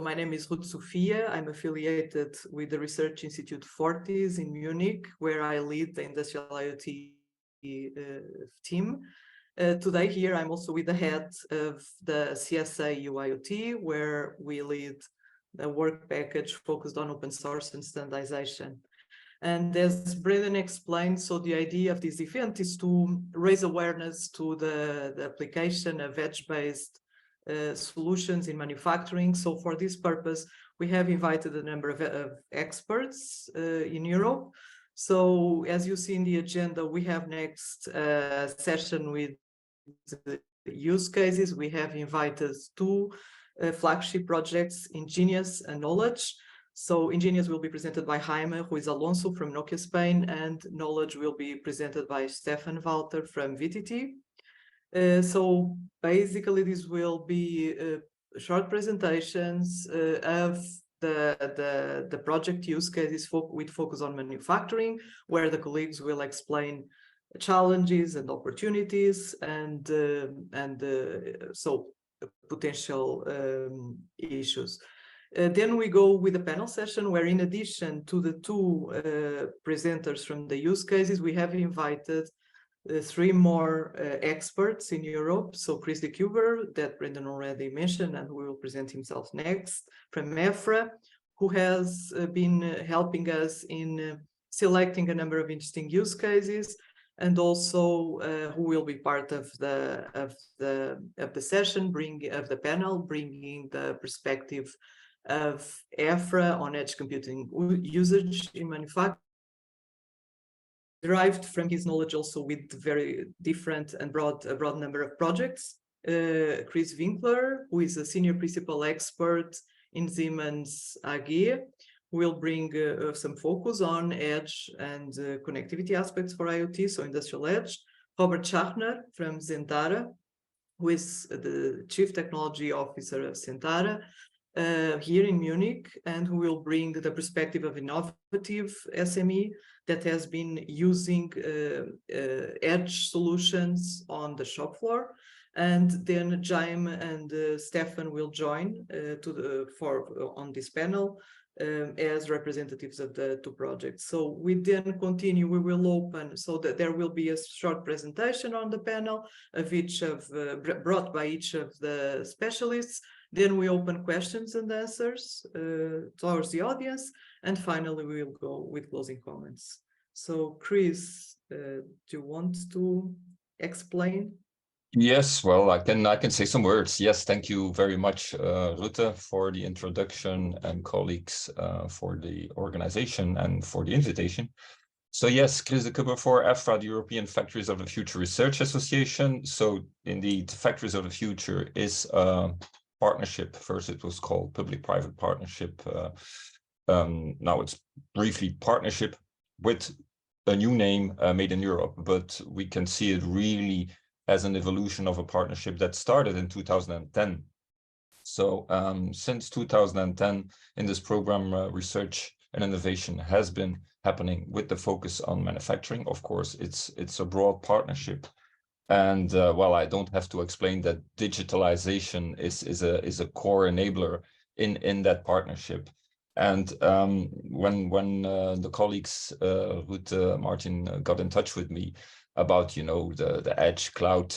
My name is Ruth Sofia. I'm affiliated with the Research Institute Fortis in Munich, where I lead the Industrial IoT team. Today here, I'm also with the head of the CSA EU-IoT, where we lead the work package focused on open source and standardization. And as Brendan explained, so the idea of this event is to raise awareness to the application of edge-based solutions in manufacturing. So for this purpose, we have invited a number of experts in Europe. So as you see in the agenda, we have next session with use cases. We have invited two flagship projects, iNGENIOUS and Knowledge. So iNGENIOUS will be presented by Jaime Ruiz Alonso from Nokia Spain, and Knowledge will be presented by Stefan Walter from VTT. So basically, this will be short presentations of the project use cases with focus on manufacturing, where the colleagues will explain challenges and opportunities and so potential issues. Then we go with a panel session where, in addition to the two presenters from the use cases, we have invited three more experts in Europe. So Chris de Cuber, that Brendan already mentioned, and who will present himself next, from EFRA, who has been helping us in selecting a number of interesting use cases, and also who will be part of the session, of the panel, bringing the perspective of EFRA on edge computing usage in manufacturing, derived from his knowledge also with very different and a broad number of projects. Chris Winkler, who is a senior principal expert in Siemens AG, will bring some focus on edge and connectivity aspects for IoT, so industrial edge. Robert Schachner from Zentara, who is the Chief Technology Officer of Zentara here in Munich, and who will bring the perspective of innovative SME that has been using edge solutions on the shop floor. And then Jaime and Stefan will join on this panel as representatives of the two projects. So we then continue, we will open so that there will be a short presentation on the panel of brought by each of the specialists. Then we open questions and answers towards the audience, and finally we will go with closing comments. So Chris, do you want to explain? Yes, well, I can say some words. Yes, thank you very much, Rutte, for the introduction, and colleagues for the organization and for the invitation. So yes, Chris de Cuber for EFRA, the European Factories of the Future Research Association. So indeed, Factories of the Future is a partnership. First it was called public-private partnership. Now it's briefly partnership with a new name, Made in Europe, but we can see it really as an evolution of a partnership that started in 2010. So since 2010, in this program, research and innovation has been happening with the focus on manufacturing. Of course, it's a broad partnership. And well, I don't have to explain that digitalization is a core enabler in that partnership. And when the colleagues, Ruth, Martin, got in touch with me about, the edge cloud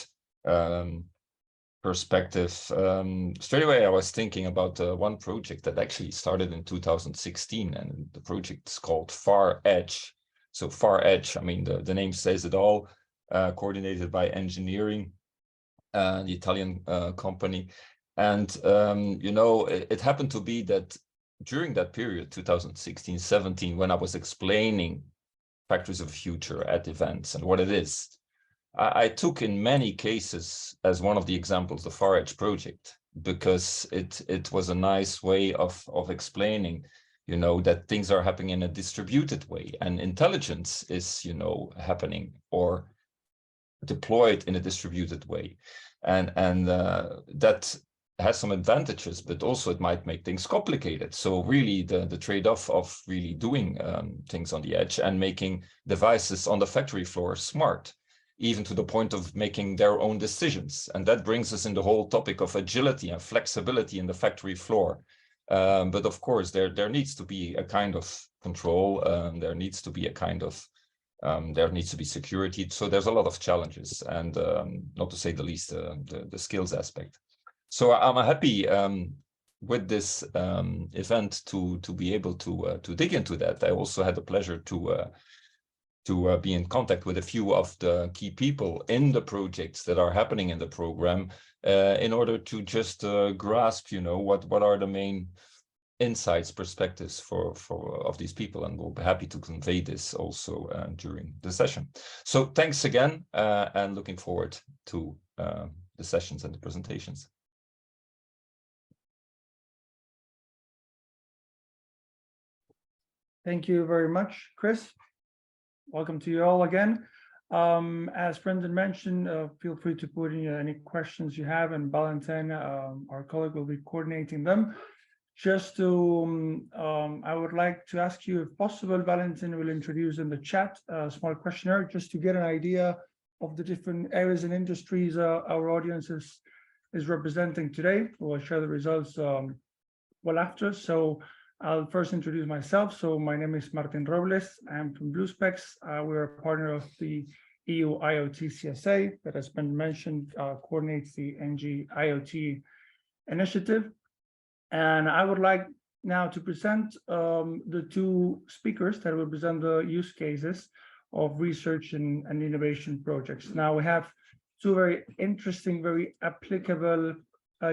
perspective, straight away I was thinking about one project that actually started in 2016, and the project is called Far Edge. So Far Edge, I mean, the name says it all, coordinated by Engineering, the Italian company. And, it happened to be that during that period, 2016-17, when I was explaining Factories of the Future at events and what it is, I took in many cases as one of the examples the Far Edge project, because it was a nice way of explaining, that things are happening in a distributed way, and intelligence is, happening or deployed in a distributed way, and that has some advantages, but also it might make things complicated. So really the trade-off of really doing things on the edge and making devices on the factory floor smart, even to the point of making their own decisions. And that brings us in the whole topic of agility and flexibility in the factory floor. But of course, there needs to be a kind of control. There needs to be a kind of there needs to be security. So there's a lot of challenges, and not to say the least, the skills aspect. So I'm happy with this event to be able to dig into that. I also had the pleasure to be in contact with a few of the key people in the projects that are happening in the program, in order to just grasp, what are the main insights, perspectives of these people, and we'll be happy to convey this also during the session. So thanks again, and looking forward to the sessions and the presentations. Thank you very much, Chris. Welcome to you all again. As Brendan mentioned, feel free to put in any questions you have, and Valentin, our colleague, will be coordinating them. Just to, I would like to ask you, if possible, Valentin will introduce in the chat a small questionnaire just to get an idea of the different areas and industries our audience is representing today. We'll share the results well after. So I'll first introduce myself. So my name is Martin Robles. I'm from BlueSpecs. We're a partner of the EU-IoT CSA that has been mentioned, coordinates the NGIoT initiative. And I would like now to present the two speakers that will present the use cases of research and innovation projects. Now we have two very interesting, very applicable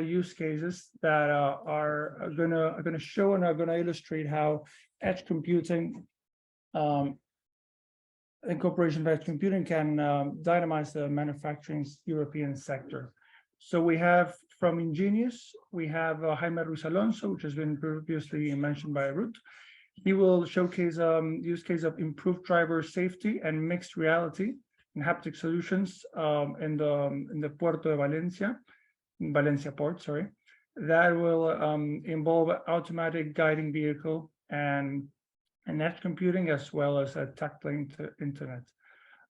use cases that are gonna show and are gonna illustrate how edge computing, incorporation of edge computing can dynamize the manufacturing European sector. So we have from iNGENIOUS, we have Jaime Ruiz Alonso, which has been previously mentioned by Ruth. He will showcase use case of improved driver safety and mixed reality and haptic solutions in the Puerto de Valencia port, sorry. That will involve automatic guiding vehicle and edge computing, as well as a tactile internet.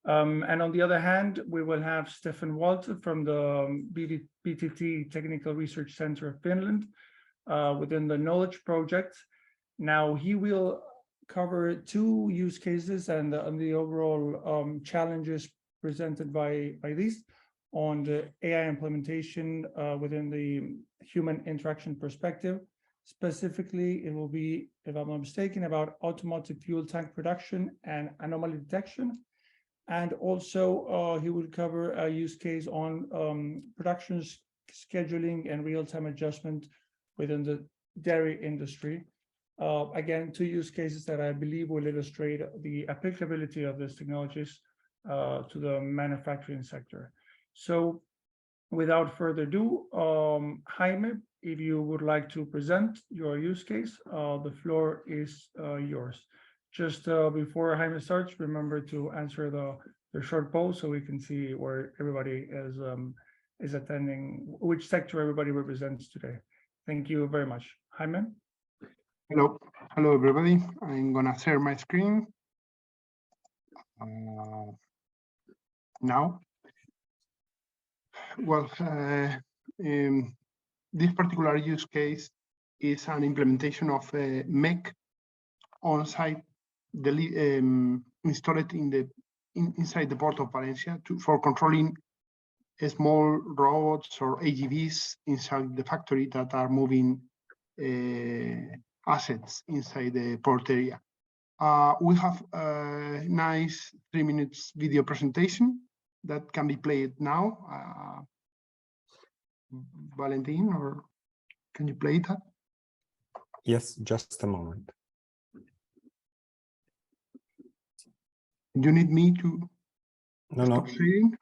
And on the other hand, we will have Stefan Walter from the BTT Technical Research Center of Finland within the Knowledge Project. Now, he will cover two use cases and the overall challenges presented by these on the AI implementation within the human interaction perspective. Specifically, it will be, if I'm not mistaken, about automotive fuel tank production and anomaly detection. And also, he will cover a use case on production scheduling and real-time adjustment within the dairy industry. Again, two use cases that I believe will illustrate the applicability of these technologies to the manufacturing sector. So without further ado, Jaime, if you would like to present your use case, the floor is yours. Just before Jaime starts, remember to answer the short poll so we can see where everybody is attending, which sector everybody represents today. Thank you very much. Jaime? Hello, everybody. I'm gonna share my screen now. Well, this particular use case is an implementation of a MEC on-site installed inside the port of Valencia for controlling small robots or AGVs inside the factory that are moving assets inside the port area. We have a nice 3 minutes video presentation that can be played now. Valentin, or can you play that? Yes, just a moment. You need me to stop sharing?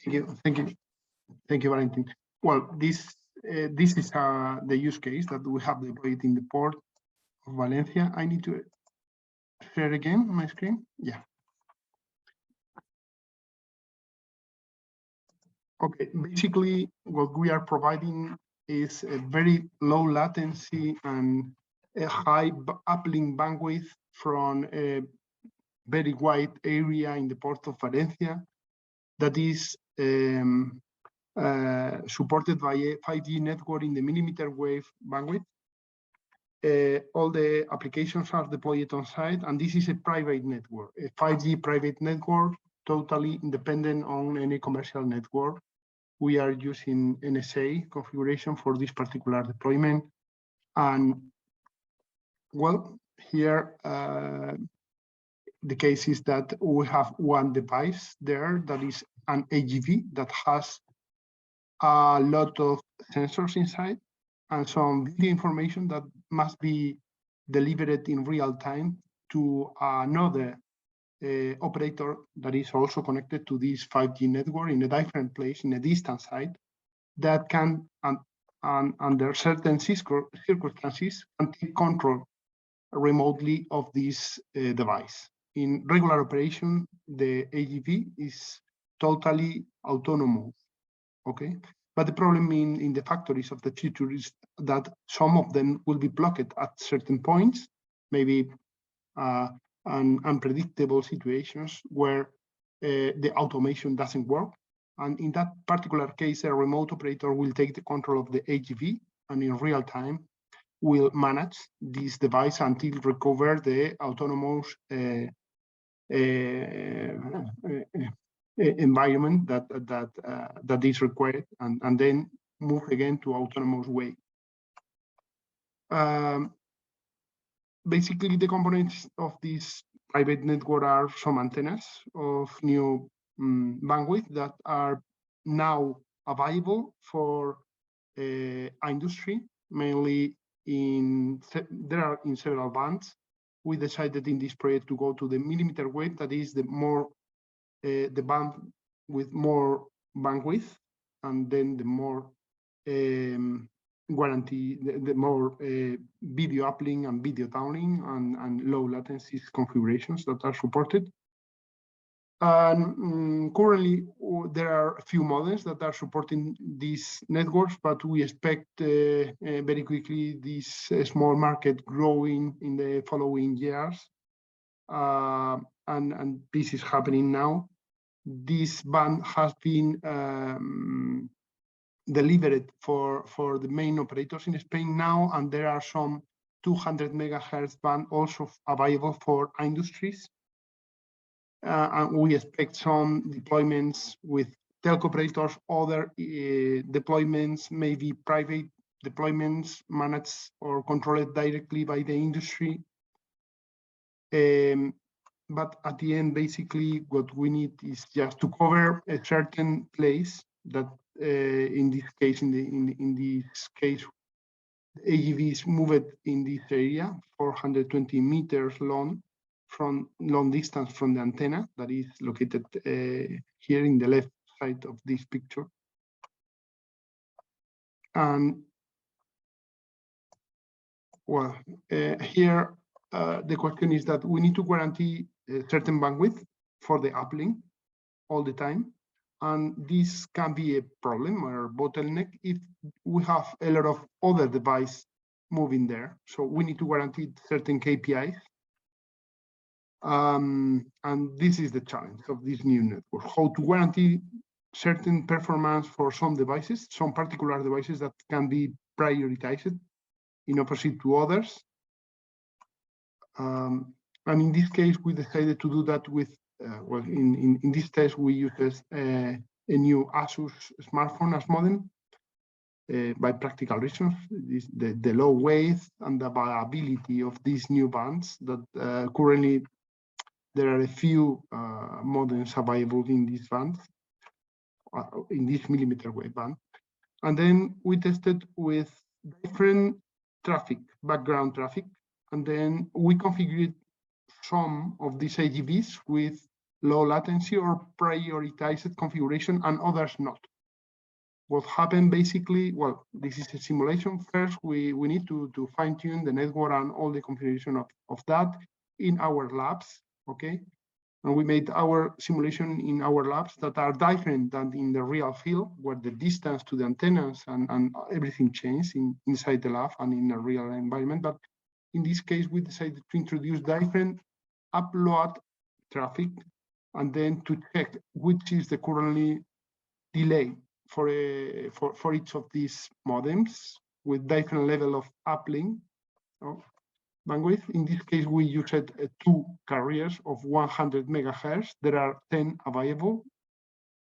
Thank you, Valentin. Well, this is the use case that we have deployed in the port of Valencia. I need to share again my screen. Yeah. Okay, basically what we are providing is a very low latency and a high uplink bandwidth from a very wide area in the port of Valencia that is supported by a 5G network in the millimeter wave bandwidth. All the applications are deployed on site, and this is a private network, a 5G private network, totally independent on any commercial network. We are using NSA configuration for this particular deployment. And well, here, the case is that we have one device there that is an AGV that has a lot of sensors inside and some video information that must be delivered in real time to another operator that is also connected to this 5G network in a different place, in a distant site, that can, under certain circumstances, can take control remotely of this device. In regular operation, the AGV is totally autonomous, okay? But the problem in the factories of the future is that some of them will be blocked at certain points, maybe unpredictable situations where the automation doesn't work. And in that particular case, a remote operator will take the control of the AGV and in real time will manage this device until recover the autonomous environment that is required, and then move again to autonomous way. Basically, the components of this private network are some antennas of new bandwidth that are now available for industry, mainly there are in several bands. We decided in this project to go to the millimeter wave, that is the band with more bandwidth, and then the more guarantee, the more video uplink and video downlink and low latency configurations that are supported. And currently, there are a few models that are supporting these networks, but we expect very quickly this small market growing in the following years. And this is happening now. This band has been delivered for the main operators in Spain now, and there are some 200 megahertz band also available for industries. And we expect some deployments with telco operators, other deployments, maybe private deployments managed or controlled directly by the industry. But at the end, basically, what we need is just to cover a certain place that, in this case, AGV is moved in this area, 420 meters long, from long distance from the antenna that is located here in the left side of this picture. And well, here the question is that we need to guarantee a certain bandwidth for the uplink all the time. And this can be a problem or bottleneck if we have a lot of other devices moving there. So we need to guarantee certain KPIs. And this is the challenge of this new network, how to guarantee certain performance for some devices, some particular devices that can be prioritized in opposite to others. And in this case, we decided to do that with, well, in this test, we used a new Asus smartphone as modem by practical reasons. The low weight and the availability of these new bands that currently there are a few modems available in this band, in this millimeter wave band. And then we tested with different traffic, background traffic, and then we configured some of these AGVs with low latency or prioritized configuration and others not. What happened basically, well, this is a simulation. First, we need to fine tune the network and all the configuration of that in our labs, okay? And we made our simulation in our labs that are different than in the real field, where the distance to the antennas and everything changed inside the lab and in a real environment. But in this case, we decided to introduce different upload traffic and then to check which is the currently delay for each of these modems with different level of uplink bandwidth. In this case, we used 2 carriers of 100 megahertz. There are 10 available,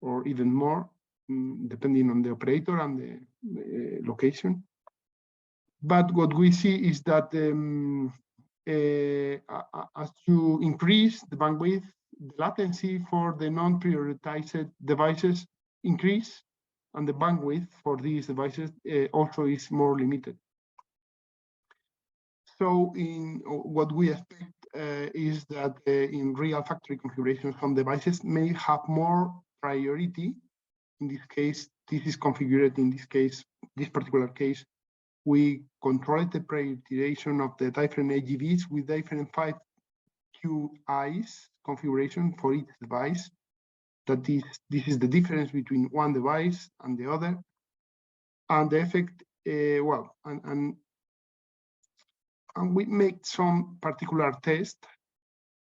or even more, depending on the operator and the location. But what we see is that as you increase the bandwidth, the latency for the non-prioritized devices increase, and the bandwidth for these devices also is more limited. So in what we expect is that in real factory configuration, some devices may have more priority. In this case, this is configured in this particular case, we control the prioritization of the different AGVs with different 5 QIs configuration for each device. That this is the difference between one device and the other. And the effect, well, and we make some particular test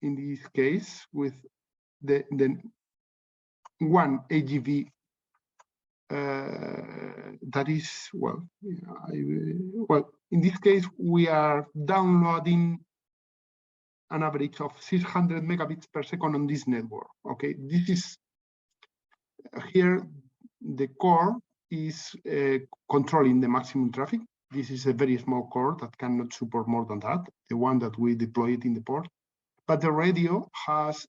in this case with the one AGV that is, well, well, in this case, we are downloading an average of 600 megabits per second on this network. Okay, this is here, the core is controlling the maximum traffic. This is a very small core that cannot support more than that, the one that we deployed in the port. But the radio has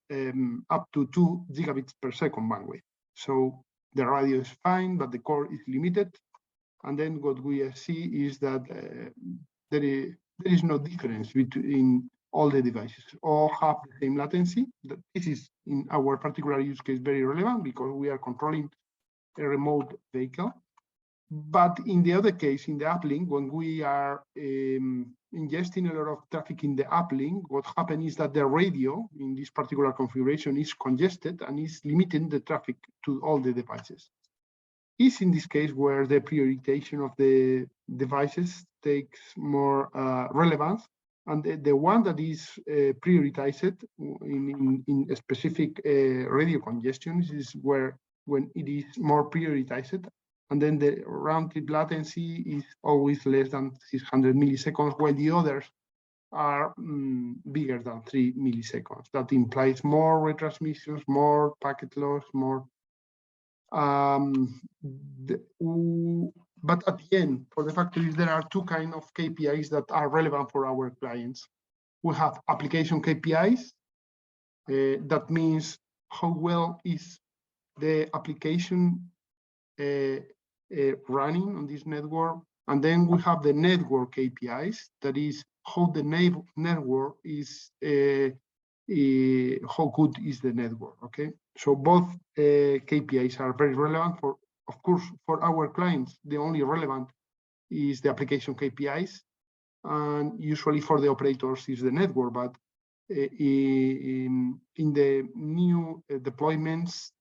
up to 2 gigabits per second bandwidth. So the radio is fine, but the core is limited. And then what we see is that there is no difference between all the devices. All have the same latency. This is, in our particular use case, very relevant because we are controlling a remote vehicle. But in the other case, in the uplink, when we are ingesting a lot of traffic in the uplink, what happens is that the radio in this particular configuration is congested and is limiting the traffic to all the devices. Is in this case where the prioritization of the devices takes more relevance, and the one that is prioritized in a specific radio congestion is where when it is more prioritized. And then the round trip latency is always less than 600 milliseconds, while the others are bigger than 3 milliseconds. That implies more retransmissions, more packet loss, more. But at the end, for the factories, there are 2 kinds of KPIs that are relevant for our clients. We have application KPIs. That means how well is the application running on this network, and then we have the network KPIs. That is how the network is, how good is the network. Okay, so both KPIs are very relevant for, of course, for our clients. The only relevant is the application KPIs, and usually for the operators is the network. But in the new deployments,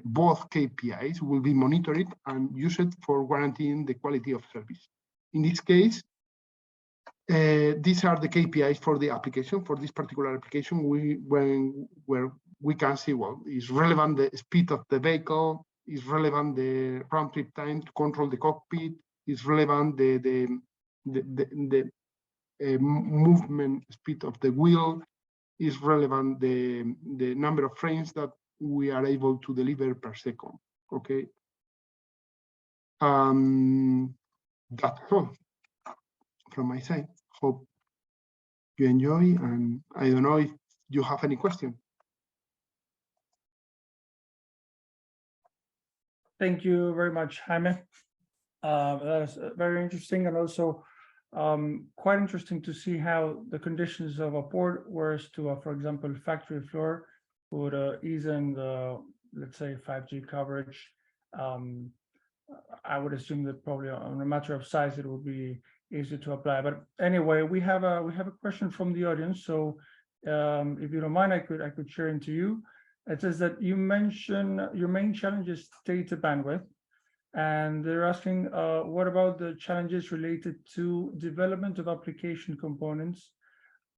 both KPIs will be monitored and used for guaranteeing the quality of service. In this case, these are the KPIs for the application. For this particular application, where we can see, well, is relevant the speed of the vehicle, is relevant the round trip time to control the cockpit, is relevant the movement speed of the wheel, is relevant the number of frames that we are able to deliver per second. Okay, that's all from my side. Hope you enjoy, and I don't know if you have any question. Thank you very much, Jaime. That is very interesting, and also quite interesting to see how the conditions of a port, whereas to, for example, factory floor, would ease in the, let's say, 5G coverage. I would assume that probably on a matter of size, it will be easy to apply. But anyway, we have a question from the audience. So if you don't mind, I could share into you. It says that you mentioned your main challenge is data bandwidth, and they're asking what about the challenges related to development of application components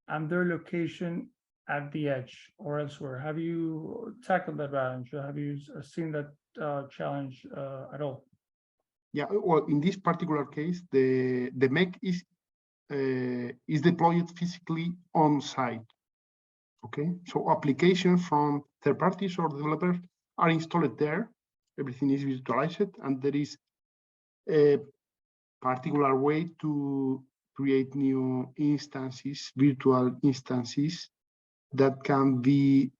and their location at the edge or elsewhere? Have you tackled that challenge? Have you seen that challenge at all? Yeah, well, in this particular case, the MEC is deployed physically on site. Okay, so applications from third parties or developers are installed there. Everything is virtualized, and there is a particular way to create new instances, virtual instances that can be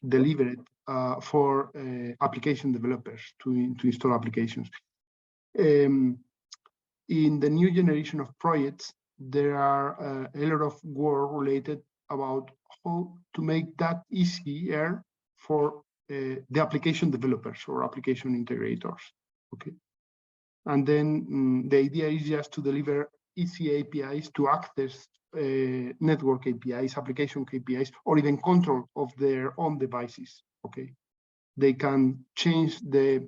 delivered for application developers to install applications. In the new generation of projects, there are a lot of work related about how to make that easier for the application developers or application integrators. Okay, and then the idea is just to deliver easy APIs to access network APIs, application KPIs, or even control of their own devices. Okay, they can change the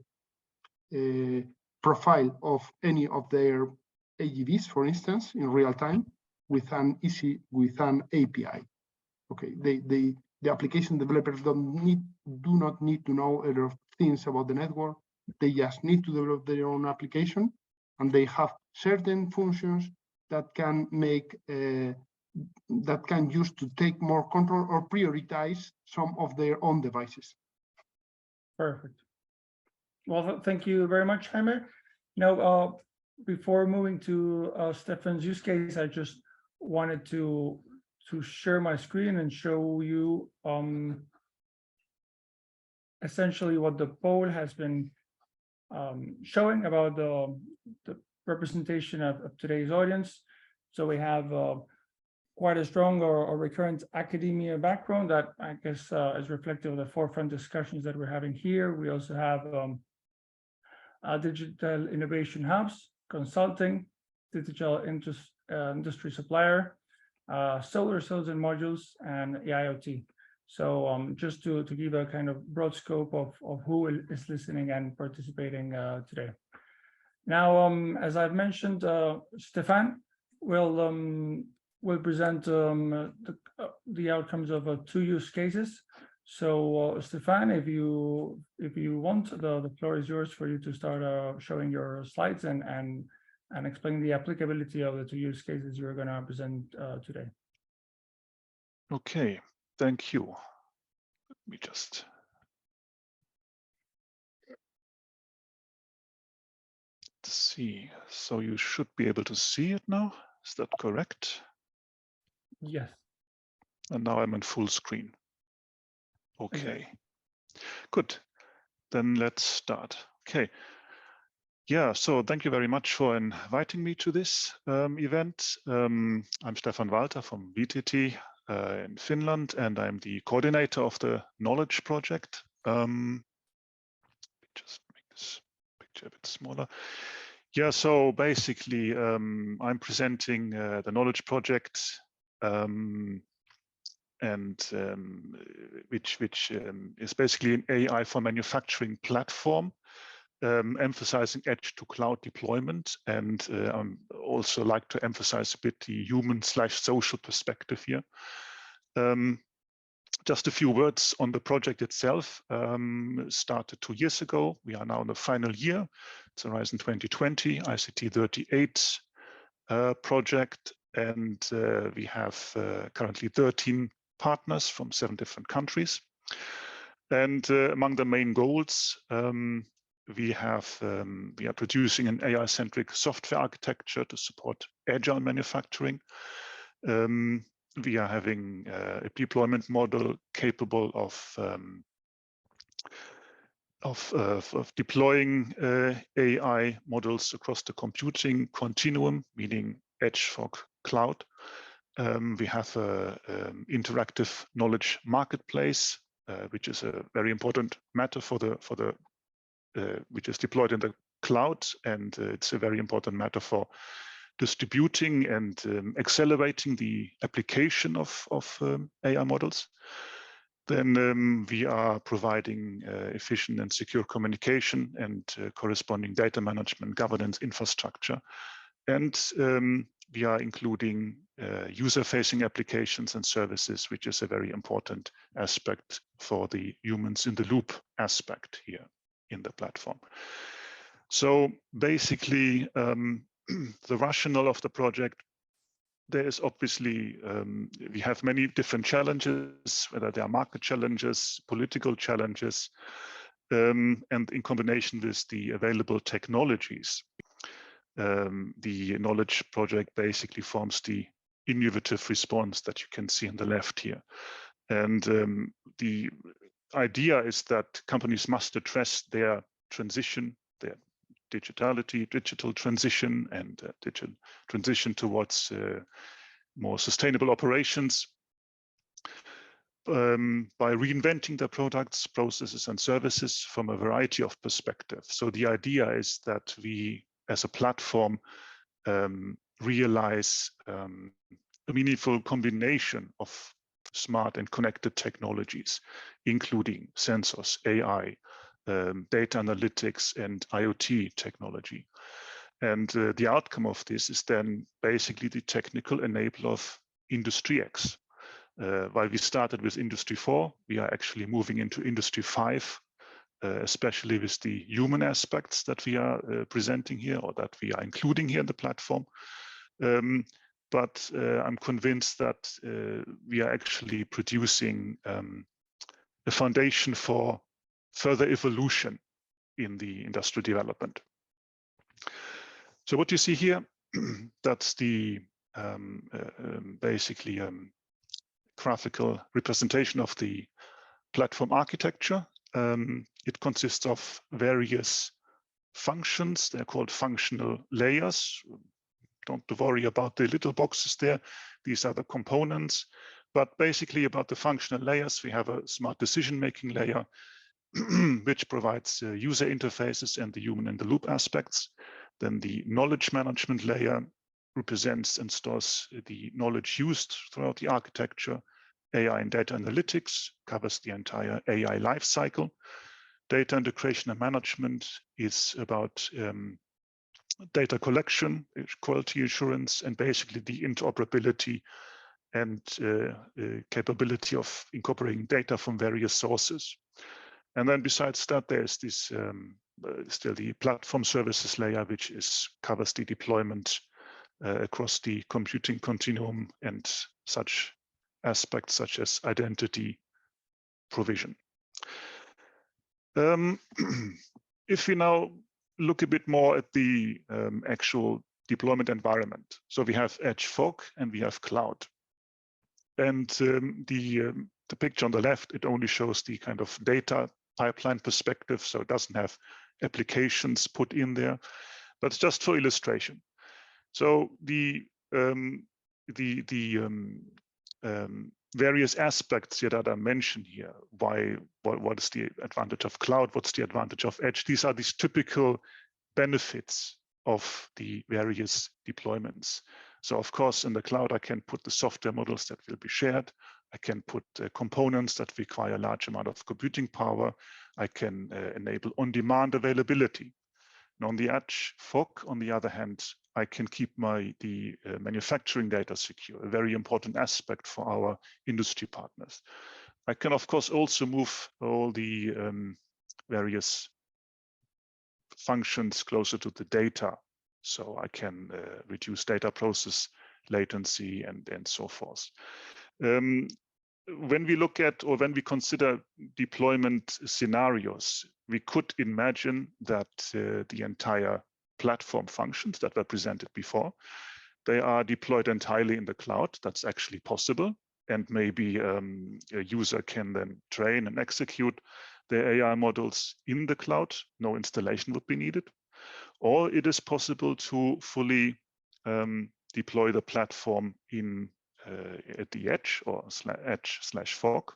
profile of any of their AGVs, for instance, in real time with an API. Okay, the application developers do not need to know a lot of things about the network. They just need to develop their own application, and they have certain functions that can make that can use to take more control or prioritize some of their own devices. Perfect. Well, thank you very much, Jaime. Now, before moving to Stefan's use case, I just wanted to share my screen and show you essentially what the poll has been showing about the representation of today's audience. So we have quite a strong or recurrent academia background that I guess is reflective of the forefront discussions that we're having here. We also have digital innovation hubs, consulting, digital industry supplier, solar cells and modules, and IoT. So just to give a kind of broad scope of who is listening and participating today. Now, as I've mentioned, Stefan will present the outcomes of 2 use cases. So Stefan, if you want, the floor is yours for you to start showing your slides and explain the applicability of the 2 use cases you're going to present today. Okay, thank you. Let me just see. So you should be able to see it now. Is that correct? Yes. And now I'm in full screen. Okay, good. Then let's start. Okay. Yeah, so thank you very much for inviting me to this event. I'm Stefan Walter from VTT in Finland, and I'm the coordinator of the Knowledge Project. Just make this picture a bit smaller. Yeah, so basically, I'm presenting the Knowledge Project, which is basically an AI for manufacturing platform, emphasizing edge to cloud deployment, and also like to emphasize a bit the human/social perspective here. Just a few words on the project itself. Started 2 years ago. We are now in the final year. It's Horizon 2020, ICT 38 project, and we have currently 13 partners from 7 different countries. And among the main goals, we are producing an AI-centric software architecture to support agile manufacturing. We are having a deployment model capable of deploying AI models across the computing continuum, meaning edge for cloud. We have an interactive knowledge marketplace which is a very important matter for the which is deployed in the cloud, and it's a very important matter for distributing and accelerating the application of AI models. Then we are providing efficient and secure communication and corresponding data management governance infrastructure. And we are including user-facing applications and services, which is a very important aspect for the humans in the loop aspect here in the platform. So basically, the rationale of the project, there is obviously, we have many different challenges, whether they are market challenges, political challenges, and in combination with the available technologies. The knowledge project basically forms the innovative response that you can see on the left here. And the idea is that companies must address their transition, their digital transition, and digital transition towards more sustainable operations by reinventing their products, processes, and services from a variety of perspectives. So the idea is that we, as a platform, realize a meaningful combination of smart and connected technologies, including sensors, AI, data analytics, and IoT technology. And the outcome of this is then basically the technical enabler of Industry X. While we started with Industry 4, we are actually moving into Industry 5, especially with the human aspects that we are presenting here, or that we are including here in the platform. But I'm convinced that we are actually producing a foundation for further evolution in the industrial development. So what you see here, that's the basically graphical representation of the platform architecture. It consists of various functions. They're called functional layers. Don't worry about the little boxes there. These are the components. But basically about the functional layers, we have a smart decision-making layer, which provides user interfaces and the human in the loop aspects. Then the knowledge management layer represents and stores the knowledge used throughout the architecture. AI and data analytics covers the entire AI lifecycle. Data integration and management is about data collection, quality assurance, and basically the interoperability and capability of incorporating data from various sources. And then besides that, there's this still the platform services layer, which covers the deployment across the computing continuum and such aspects such as identity provision. If we now look a bit more at the actual deployment environment, so we have edge fog and we have cloud. And the picture on the left, it only shows the kind of data pipeline perspective, so it doesn't have applications put in there, but it's just for illustration. So the various aspects here that are mentioned here, what is the advantage of cloud, what's the advantage of edge, these are these typical benefits of the various deployments. So of course, in the cloud, I can put the software models that will be shared. I can put components that require a large amount of computing power. I can enable on-demand availability. And on the edge fog, on the other hand, I can keep the manufacturing data secure, a very important aspect for our industry partners. I can, of course, also move all the various functions closer to the data. So I can reduce data process latency and so forth. When we look at, or when we consider deployment scenarios, we could imagine that the entire platform functions that were presented before, they are deployed entirely in the cloud. That's actually possible. And maybe a user can then train and execute their AI models in the cloud. No installation would be needed. Or it is possible to fully deploy the platform at the edge or edge/fog.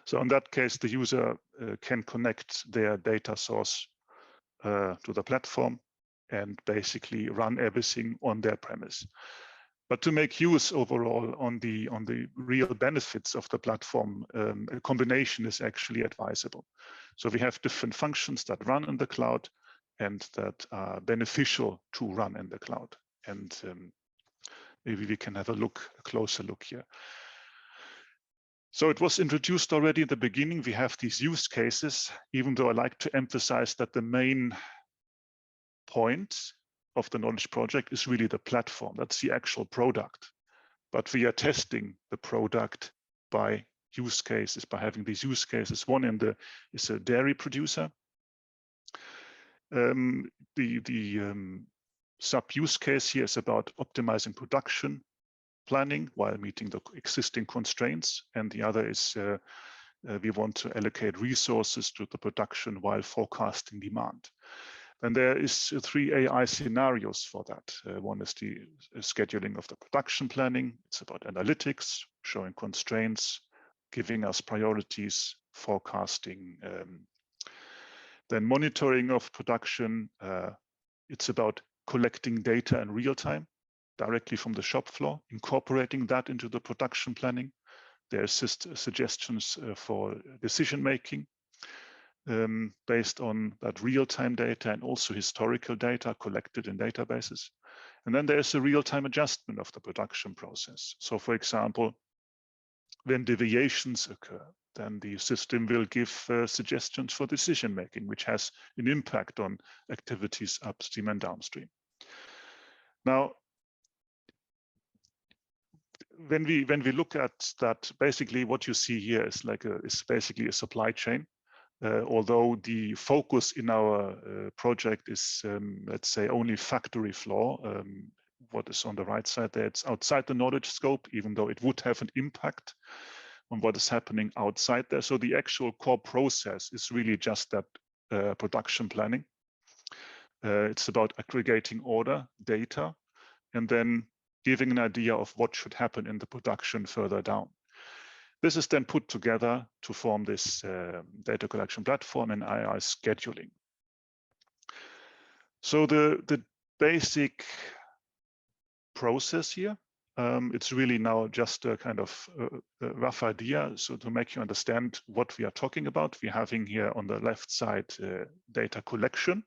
So in that case, the user can connect their data source to the platform and basically run everything on their premise. But to make use overall on the real benefits of the platform, a combination is actually advisable. So we have different functions that run in the cloud and that are beneficial to run in the cloud. And maybe we can have a closer look here. So it was introduced already in the beginning. We have these use cases, even though I like to emphasize that the main point of the knowledge project is really the platform. That's the actual product. But we are testing the product by use cases, by having these use cases. One is a dairy producer. The sub-use case here is about optimizing production planning while meeting the existing constraints. And the other is we want to allocate resources to the production while forecasting demand. And there is 3 AI scenarios for that. One is the scheduling of the production planning. It's about analytics, showing constraints, giving us priorities, forecasting. Then monitoring of production. It's about collecting data in real time, directly from the shop floor, incorporating that into the production planning. There are suggestions for decision making. Based on that real-time data and also historical data collected in databases. And then there's a real-time adjustment of the production process. So for example, when deviations occur, then the system will give suggestions for decision-making, which has an impact on activities upstream and downstream. Now, when we look at that, basically what you see here is basically a supply chain. Although the focus in our project is, let's say, only factory floor, what is on the right side there, it's outside the knowledge scope, even though it would have an impact on what is happening outside there. So the actual core process is really just that production planning. It's about aggregating order data and then giving an idea of what should happen in the production further down. This is then put together to form this data collection platform and AI scheduling. So the basic process here, it's really now just a kind of a rough idea. So to make you understand what we are talking about, we're having here on the left side data collection,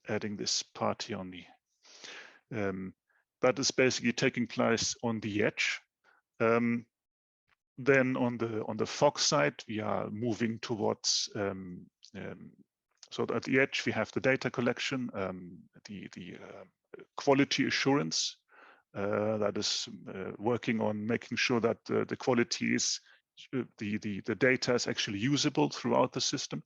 adding this part here on the, that is basically taking place on the edge. Then on the fog side, we are moving towards, so at the edge, we have the data collection, the quality assurance that is working on making sure that the quality is, the data is actually usable throughout the system.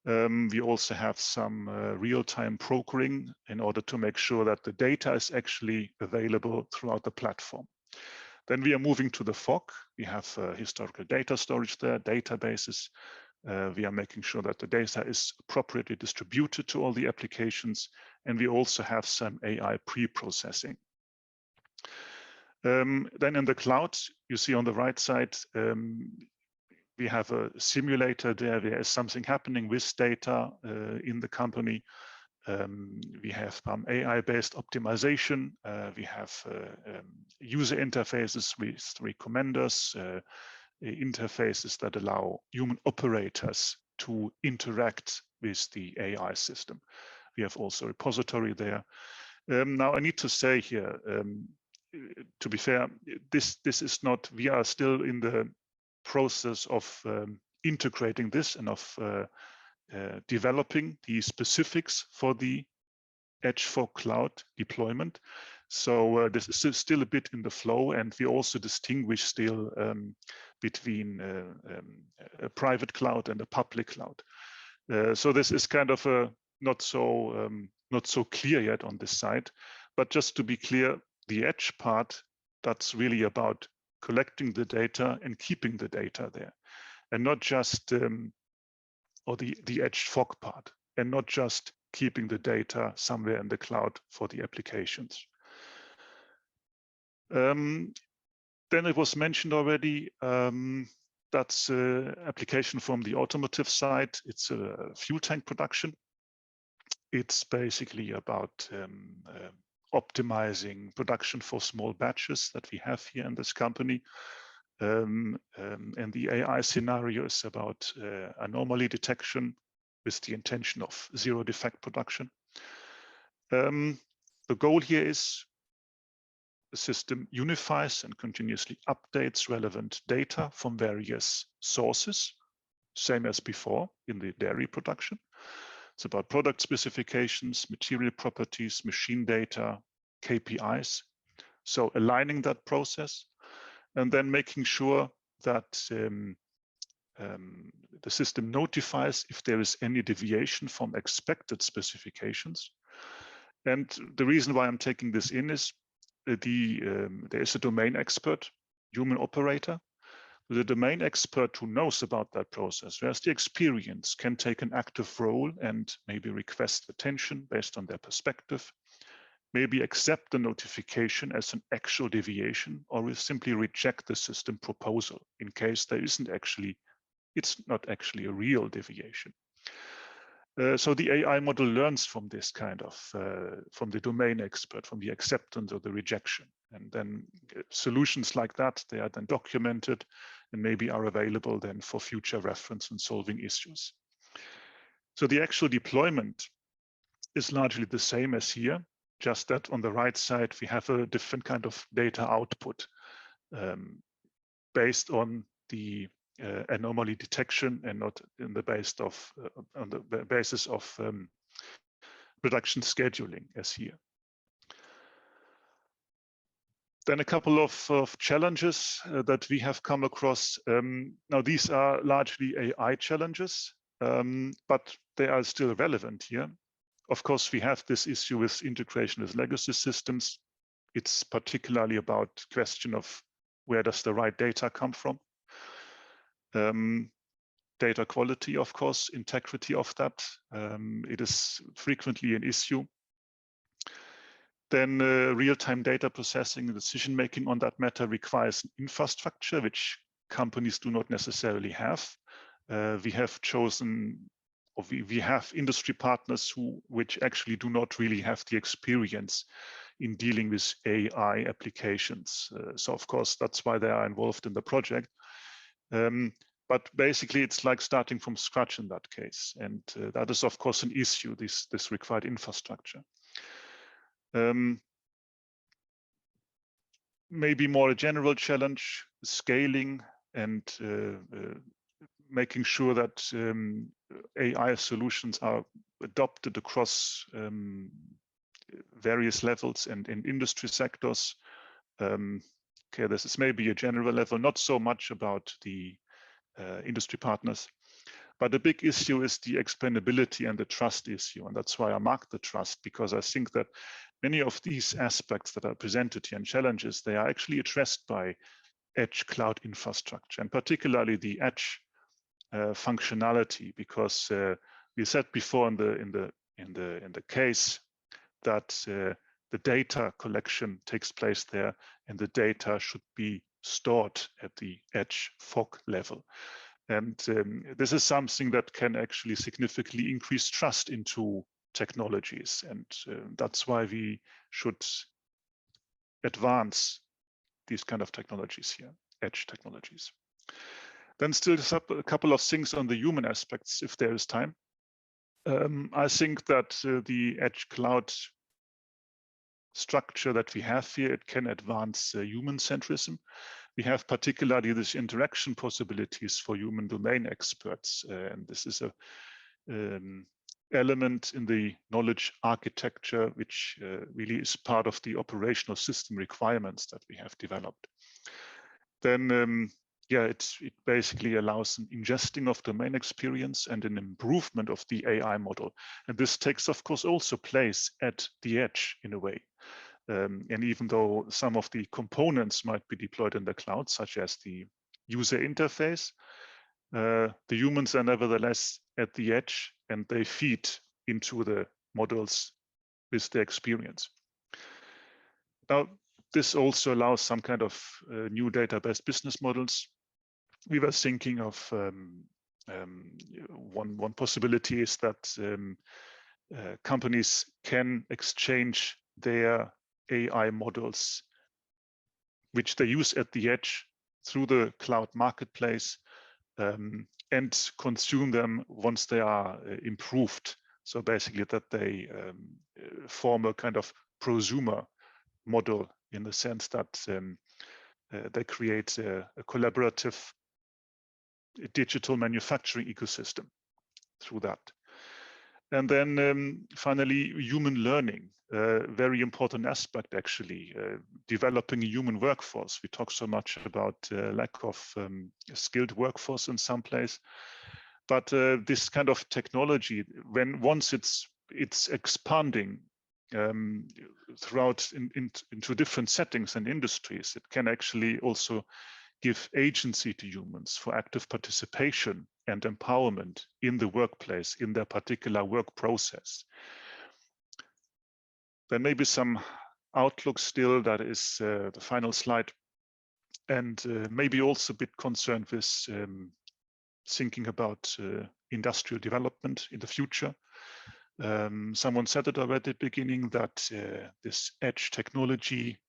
We also have some real-time brokering in order to make sure that the data is actually available throughout the platform. Then we are moving to the fog. We have historical data storage there, databases. We are making sure that the data is appropriately distributed to all the applications. And we also have some AI pre-processing. Then in the cloud, you see on the right side, we have a simulator there. There is something happening with data in the company. We have AI-based optimization. We have user interfaces with recommenders, interfaces that allow human operators to interact with the AI system. We have also a repository there. Now, I need to say here, to be fair, this is not, we are still in the process of integrating this and of developing the specifics for the Edge for cloud deployment. So this is still a bit in the flow, and we also distinguish still between a private cloud and a public cloud. So this is kind of a not so clear yet on this side. But just to be clear, the Edge part, that's really about collecting the data and keeping the data there, and not just or the Edge fog part, and not just keeping the data somewhere in the cloud for the applications. Then it was mentioned already, that's an application from the automotive side. It's a fuel tank production. It's basically about optimizing production for small batches that we have here in this company. And the AI scenario is about anomaly detection with the intention of zero defect production. The goal here is the system unifies and continuously updates relevant data from various sources, same as before in the dairy production. It's about product specifications, material properties, machine data, KPIs. So aligning that process and then making sure that the system notifies if there is any deviation from expected specifications. And the reason why I'm taking this in is there is a domain expert, human operator. The domain expert who knows about that process, who has the experience, can take an active role and maybe request attention based on their perspective, maybe accept the notification as an actual deviation, or will simply reject the system proposal in case it's not actually a real deviation. So the AI model learns from this kind of, from the domain expert, from the acceptance or the rejection. And then solutions like that, they are then documented and maybe are available then for future reference in solving issues. So the actual deployment is largely the same as here, just that on the right side, we have a different kind of data output based on the anomaly detection and not in the on the basis of production scheduling as here. Then a couple of challenges that we have come across. Now these are largely AI challenges, but they are still relevant here. Of course, we have this issue with integration with legacy systems. It's particularly about question of where does the right data come from? Data quality, of course, integrity of that. It is frequently an issue. Then real-time data processing and decision-making on that matter requires an infrastructure which companies do not necessarily have. We have chosen, or we have industry partners which actually do not really have the experience in dealing with AI applications. So of course, that's why they are involved in the project. But basically, it's like starting from scratch in that case. And that is, of course, an issue, this required infrastructure. Maybe more a general challenge, scaling and making sure that AI solutions are adopted across various levels and in industry sectors. Okay, this is maybe a general level, not so much about the industry partners. But the big issue is the explainability and the trust issue. And that's why I mark the trust, because I think that many of these aspects that are presented here and challenges, they are actually addressed by edge cloud infrastructure, and particularly the edge functionality, because we said before in the case that the data collection takes place there, and the data should be stored at the edge fog level. And this is something that can actually significantly increase trust into technologies. And that's why we should advance these kind of technologies here, edge technologies. Then still a couple of things on the human aspects, if there is time. I think that the edge cloud structure that we have here, it can advance human centrism. We have particularly this interaction possibilities for human domain experts. And this is a element in the knowledge architecture, which really is part of the operational system requirements that we have developed. Then, yeah, it basically allows an ingesting of domain experience and an improvement of the AI model. And this takes, of course, also place at the edge in a way. And even though some of the components might be deployed in the cloud, such as the user interface, the humans are nevertheless at the edge, and they feed into the models with their experience. Now, this also allows some kind of new database business models. We were thinking of one possibility is that companies can exchange their AI models, which they use at the edge, through the cloud marketplace, and consume them once they are improved. So basically that they form a kind of prosumer model, in the sense that they create a collaborative digital manufacturing ecosystem through that. And then finally, human learning, very important aspect actually, developing a human workforce. We talk so much about lack of skilled workforce in some place, but this kind of technology, once it's expanding throughout into different settings and industries, it can actually also give agency to humans for active participation and empowerment in the workplace, in their particular work process. There may be some outlook still, that is the final slide, and maybe also a bit concerned with thinking about industrial development in the future. Someone said it already at the beginning that this edge technology,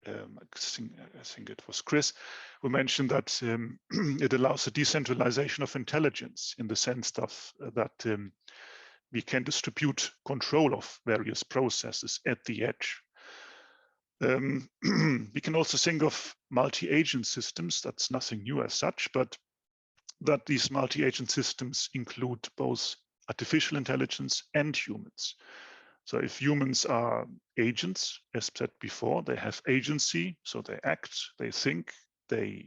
I think it was Chris who mentioned that it allows a decentralization of intelligence, in the sense that we can distribute control of various processes at the edge. We can also think of multi-agent systems. That's nothing new as such, but that these multi-agent systems include both artificial intelligence and humans. So if humans are agents, as said before, they have agency, so they act, they think, they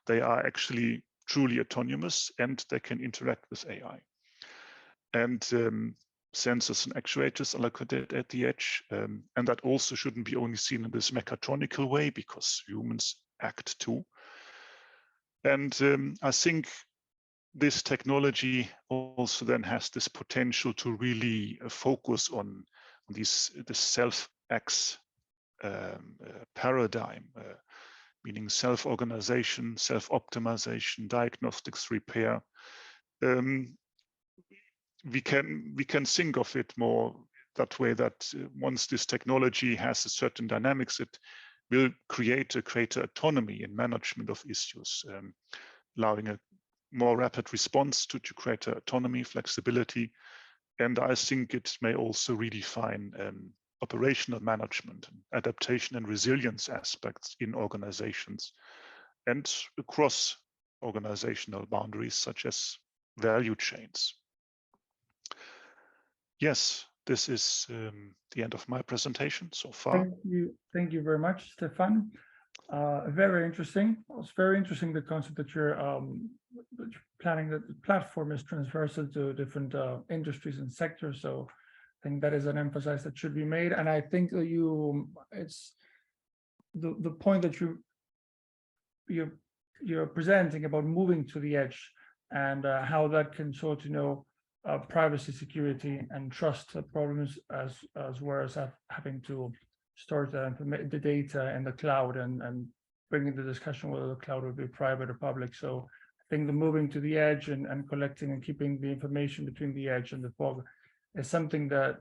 are actually truly autonomous, and they can interact with AI. And sensors and actuators are located at the edge, and that also shouldn't be only seen in this mechatronical way, because humans act too. And I think this technology also then has this potential to really focus on this self-X paradigm, meaning self-organization, self-optimization, diagnostics, repair. We can think of it more that way, that once this technology has a certain dynamics, it will create a greater autonomy in management of issues, allowing a more rapid response to greater autonomy, flexibility. And I think it may also redefine operational management, adaptation and resilience aspects in organizations and across organizational boundaries, such as value chains. Yes, this is the end of my presentation so far. Thank you very much, Stefan. Very interesting. It's very interesting, the concept that you're planning, that the platform is transversal to different industries and sectors. So I think that is an emphasis that should be made. And I think that it's the point that you're presenting about moving to the edge, and how that can sort of privacy, security, and trust problems, as well as having to store the data in the cloud, and bringing the discussion whether the cloud will be private or public. So I think the moving to the edge and collecting and keeping the information between the edge and the fog is something that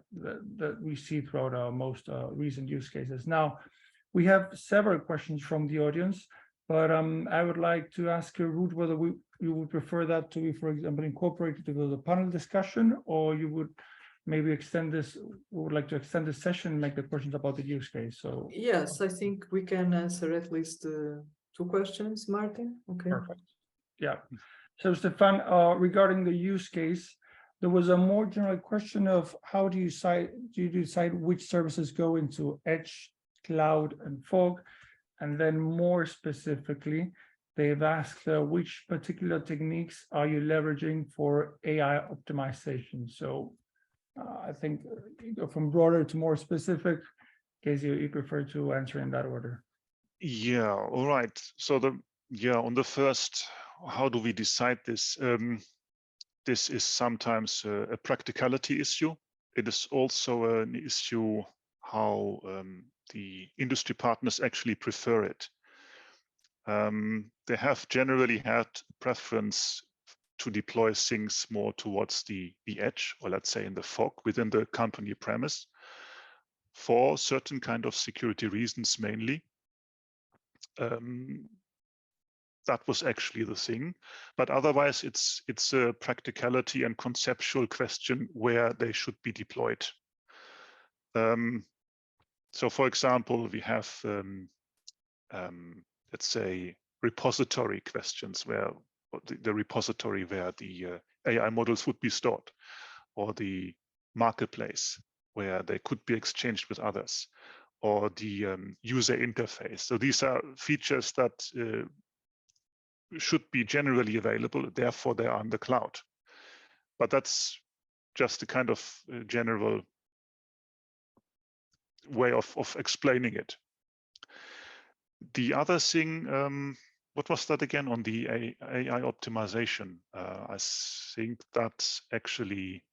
we see throughout our most recent use cases. Now, we have several questions from the audience, but I would like to ask you, Ruth, whether you would prefer that to be, for example, incorporated into the panel discussion, or you would maybe extend this, we would like to extend this session and make the questions about the use case. So yes, I think we can answer at least 2 questions, Martin. Okay. Perfect. Yeah. So Stefan, regarding the use case, there was a more general question of how do you decide which services go into edge, cloud, and fog? And then more specifically, they've asked which particular techniques are you leveraging for AI optimization? So I think from broader to more specific, in case you prefer to answer in that order. Yeah, all right. So on the first, how do we decide this? This is sometimes a practicality issue. It is also an issue how the industry partners actually prefer it. They have generally had preference to deploy things more towards the edge, or let's say in the fog within the company premise, for certain kind of security reasons mainly. That was actually the thing, but otherwise it's a practicality and conceptual question where they should be deployed. So for example, we have let's say repository questions where the repository where the AI models would be stored, or the marketplace where they could be exchanged with others, or the user interface. So these are features that should be generally available, therefore they are on the cloud. But that's just a kind of general way of explaining it. The other thing, what was that again on the AI optimization? I think that's actually,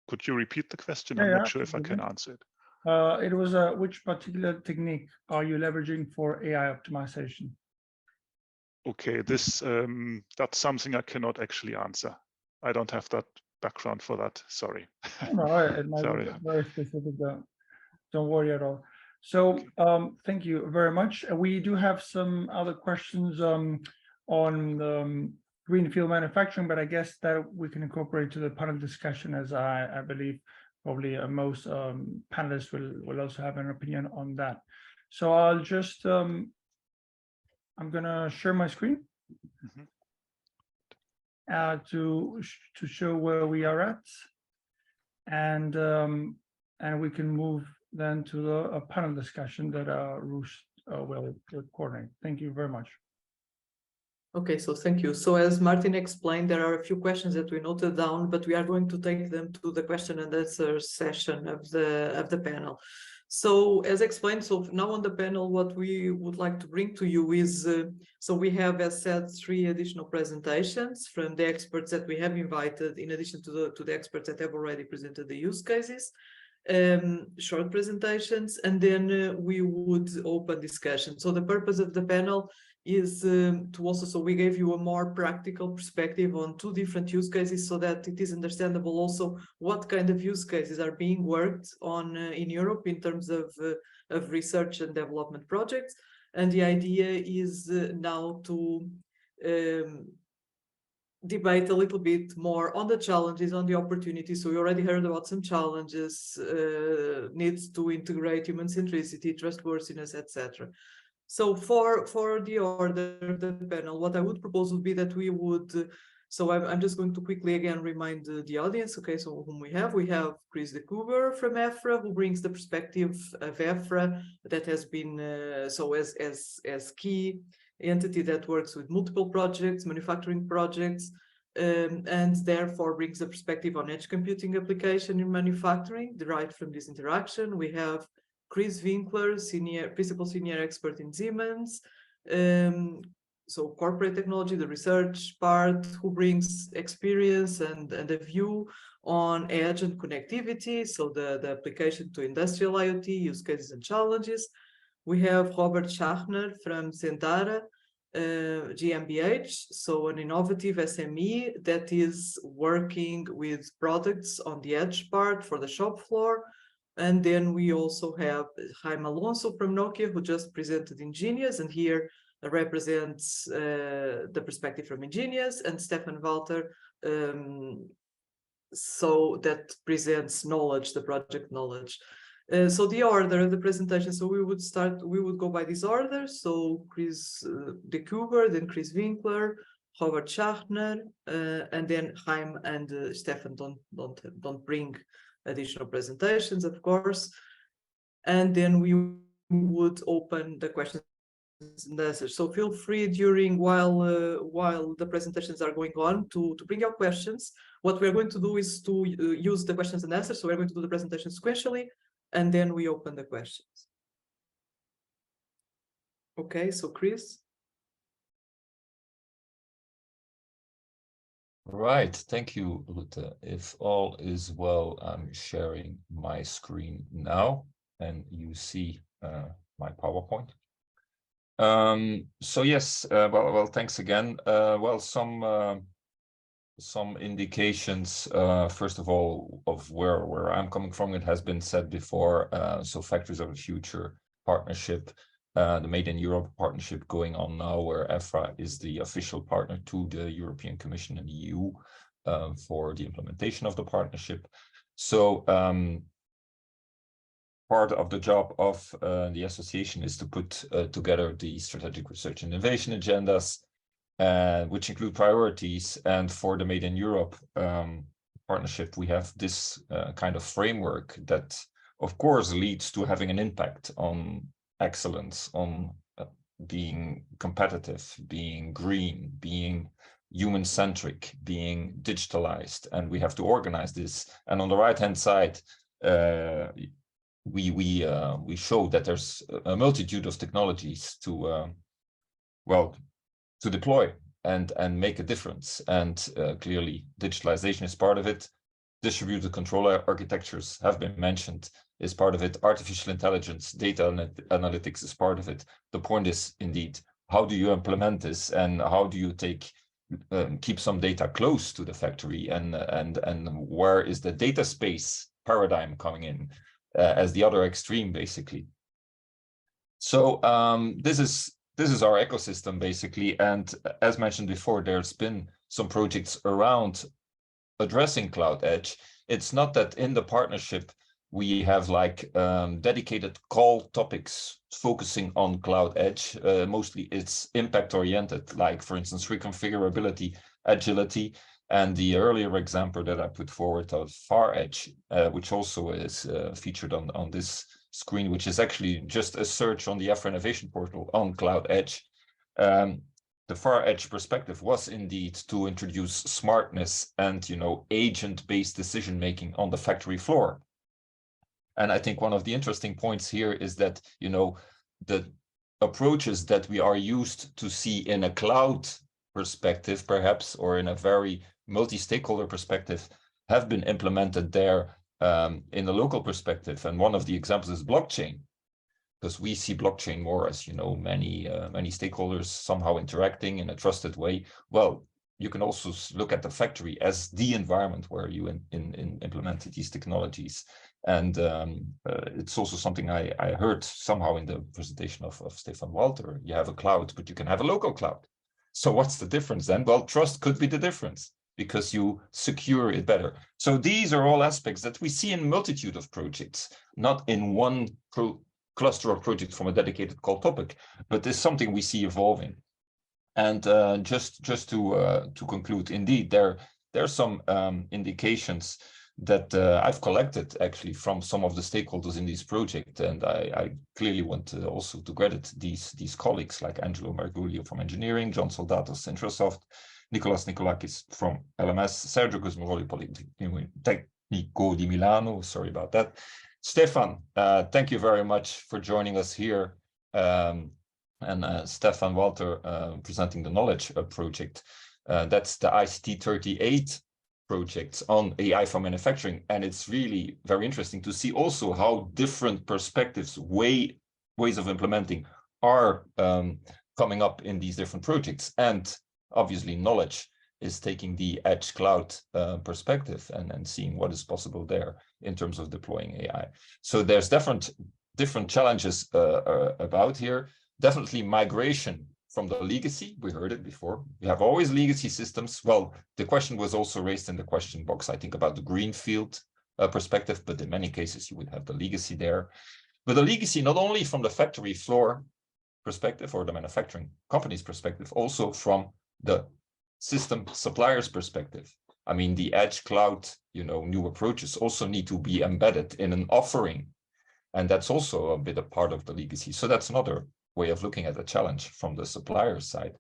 could you repeat the question? I'm not sure if I can answer it. It was which particular technique are you leveraging for AI optimization? Okay, this that's something I cannot actually answer. I don't have that background for that. Sorry. No, it might Sorry. be very specific. Don't worry at all. So thank you very much. We do have some other questions on greenfield manufacturing, but I guess that we can incorporate to the panel discussion, as I believe probably most panelists will also have an opinion on that. So I'll just I'm gonna share my screen to show where we are at, and we can move then to the panel discussion that Ruth will coordinate. Thank you very much. Okay, so thank you. So as Martin explained, there are a few questions that we noted down, but we are going to take them to the question and answer session of the panel. So as explained, so now on the panel, what we would like to bring to you is, so we have, as said, 3 additional presentations from the experts that we have invited, in addition to the experts that have already presented the use cases, short presentations, and then we would open discussion. So the purpose of the panel is to also, so we gave you a more practical perspective on 2 different use cases, so that it is understandable also what kind of use cases are being worked on in Europe in terms of research and development projects. And the idea is now to debate a little bit more on the challenges, on the opportunities. So we already heard about some challenges, needs to integrate human centricity, trustworthiness, etc. So for the order of the panel, what I would propose would be that we would, so I'm just going to quickly again remind the audience, okay, so whom we have Chris de Kuber from EFRA, who brings the perspective of EFRA that has been, so as key entity that works with multiple projects, manufacturing projects, and therefore brings a perspective on edge computing application in manufacturing derived from this interaction. We have Chris Winkler, principal senior expert in Siemens, so corporate technology, the research part, who brings experience and a view on edge and connectivity, so the application to industrial IoT, use cases and challenges. We have Robert Schachner from Centara GmbH, so an innovative SME that is working with products on the edge part for the shop floor. And then we also have Jaime Alonso from Nokia, who just presented iNGENIOUS, and here represents the perspective from iNGENIOUS, and Stefan Walter, so that presents knowledge, the project knowledge. So the order of the presentation, so we would go by this order. So Chris de Kuber, then Chris Winkler, Robert Schachner, and then Jaime and Stefan don't bring additional presentations, of course. And then we would open the questions and answers. So feel free during while the presentations are going on to bring your questions. What we're going to do is to use the questions and answers. So we're going to do the presentation sequentially, and then we open the questions. Okay, so Chris. Right, thank you, Rutte. If all is well, I'm sharing my screen now. and you see my PowerPoint. So yes, well, thanks again. Well, some indications, first of all, of where I'm coming from. It has been said before. So Factories of the Future partnership, the Made in Europe partnership going on now, where EFRA is the official partner to the European Commission and the EU for the implementation of the partnership. So part of the job of the association is to put together the strategic research and innovation agendas, which include priorities. And for the Made in Europe partnership, we have this kind of framework that, of course, leads to having an impact on excellence, on being competitive, being green, being human-centric, being digitalized, and we have to organize this. And on the right-hand side, we show that there's a multitude of technologies to to deploy and make a difference. And clearly, digitalization is part of it. Distributed controller architectures have been mentioned, is part of it. Artificial intelligence, data analytics is part of it. The point is, indeed, how do you implement this, and how do you keep some data close to the factory, and where is the data space paradigm coming in as the other extreme, basically. So this is our ecosystem, basically. And as mentioned before, there's been some projects around addressing Cloud Edge. It's not that in the partnership we have like dedicated call topics focusing on Cloud Edge. Mostly it's impact oriented, like, for instance, reconfigurability, agility, and the earlier example that I put forward of Far Edge, which also is featured on this screen, which is actually just a search on the EFRA Innovation Portal on Cloud Edge. The Far Edge perspective was indeed to introduce smartness and, agent-based decision-making on the factory floor. And I think one of the interesting points here is that, the approaches that we are used to see in a cloud perspective, perhaps, or in a very multi-stakeholder perspective, have been implemented there in the local perspective. And one of the examples is blockchain, because we see blockchain more as, many stakeholders somehow interacting in a trusted way. Well, you can also look at the factory as the environment where you implemented these technologies. And it's also something I heard somehow in the presentation of Stefan Walter. You have a cloud, but you can have a local cloud. So what's the difference then? Well, trust could be the difference, because you secure it better. So these are all aspects that we see in a multitude of projects, not in one cluster of projects from a dedicated call topic, but it's something we see evolving. And just to conclude, indeed, there are some indications that I've collected actually from some of the stakeholders in this project, and I clearly want also to credit these colleagues like Angelo Marguglio from engineering, John Soldatos, Intrasoft, Nicolas Nicolakis from LMS, Sergio Cosmoroli, Politecnico di Milano, sorry about that. Stefan, thank you very much for joining us here. And Stefan Walter presenting the Knowledge project. That's the ICT 38 projects on AI for manufacturing. And it's really very interesting to see also how different perspectives, ways of implementing are coming up in these different projects. And obviously Knowledge is taking the edge cloud perspective and seeing what is possible there in terms of deploying AI. So there's different challenges about here. Definitely migration from the legacy. We heard it before. We have always legacy systems. Well, the question was also raised in the question box, I think, about the greenfield perspective, but in many cases you would have the legacy there. But the legacy not only from the factory floor perspective or the manufacturing company's perspective, also from the system supplier's perspective. I mean, the edge cloud, new approaches also need to be embedded in an offering. And that's also a bit a part of the legacy. So that's another way of looking at the challenge from the supplier side.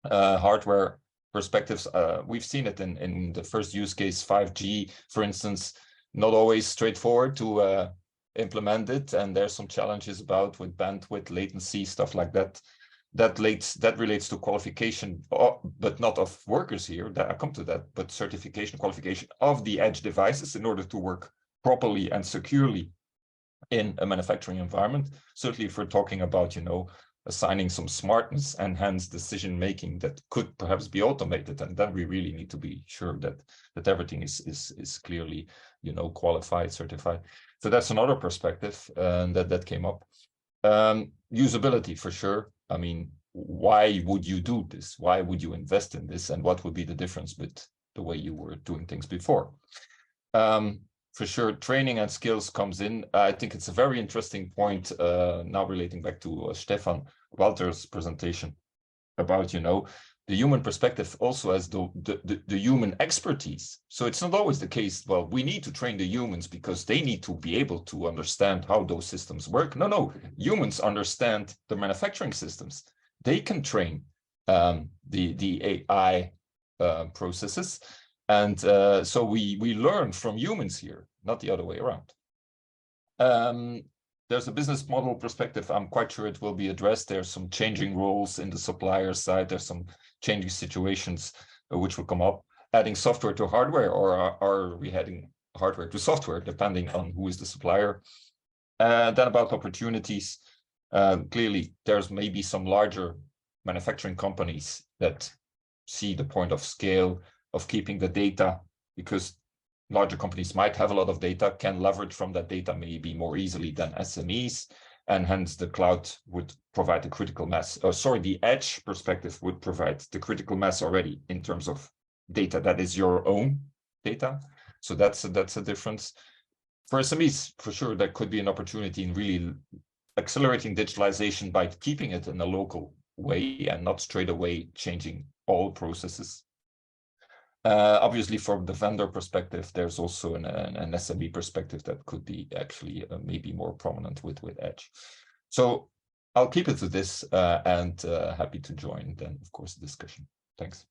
Hardware perspectives, we've seen it in the first use case, 5G, for instance, not always straightforward to implement it. And there's some challenges about with bandwidth, latency, stuff like that. That relates to qualification, but not of workers here, I come to that, but certification, qualification of the edge devices in order to work properly and securely in a manufacturing environment. Certainly if we're talking about, you know, assigning some smartness and hence decision making that could perhaps be automated, and then we really need to be sure that everything is clearly, you know, qualified, certified. So that's another perspective that came up. Usability for sure. I mean, why would you do this? Why would you invest in this? And what would be the difference with the way you were doing things before? For sure, training and skills comes in. I think it's a very interesting point now relating back to Stefan Walter's presentation about, you know, the human perspective also as the human expertise. So it's not always the case, well, we need to train the humans because they need to be able to understand how those systems work. No, humans understand the manufacturing systems. They can train the AI processes. And so we learn from humans here, not the other way around. There's a business model perspective. I'm quite sure it will be addressed. There's some changing roles in the supplier side. There's some changing situations which will come up. Adding software to hardware, or are we adding hardware to software, depending on who is the supplier? Then about opportunities. Clearly, there's maybe some larger manufacturing companies that see the point of scale of keeping the data, because larger companies might have a lot of data, can leverage from that data maybe more easily than SMEs, and hence the cloud would provide the critical mass. The edge perspective would provide the critical mass already in terms of data that is your own data. So that's a difference. For SMEs, for sure, there could be an opportunity in really accelerating digitalization by keeping it in a local way and not straight away changing all processes. Obviously, from the vendor perspective, there's also an SME perspective that could be actually maybe more prominent with Edge. So I'll keep it to this and happy to join then, of course, the discussion. Thanks.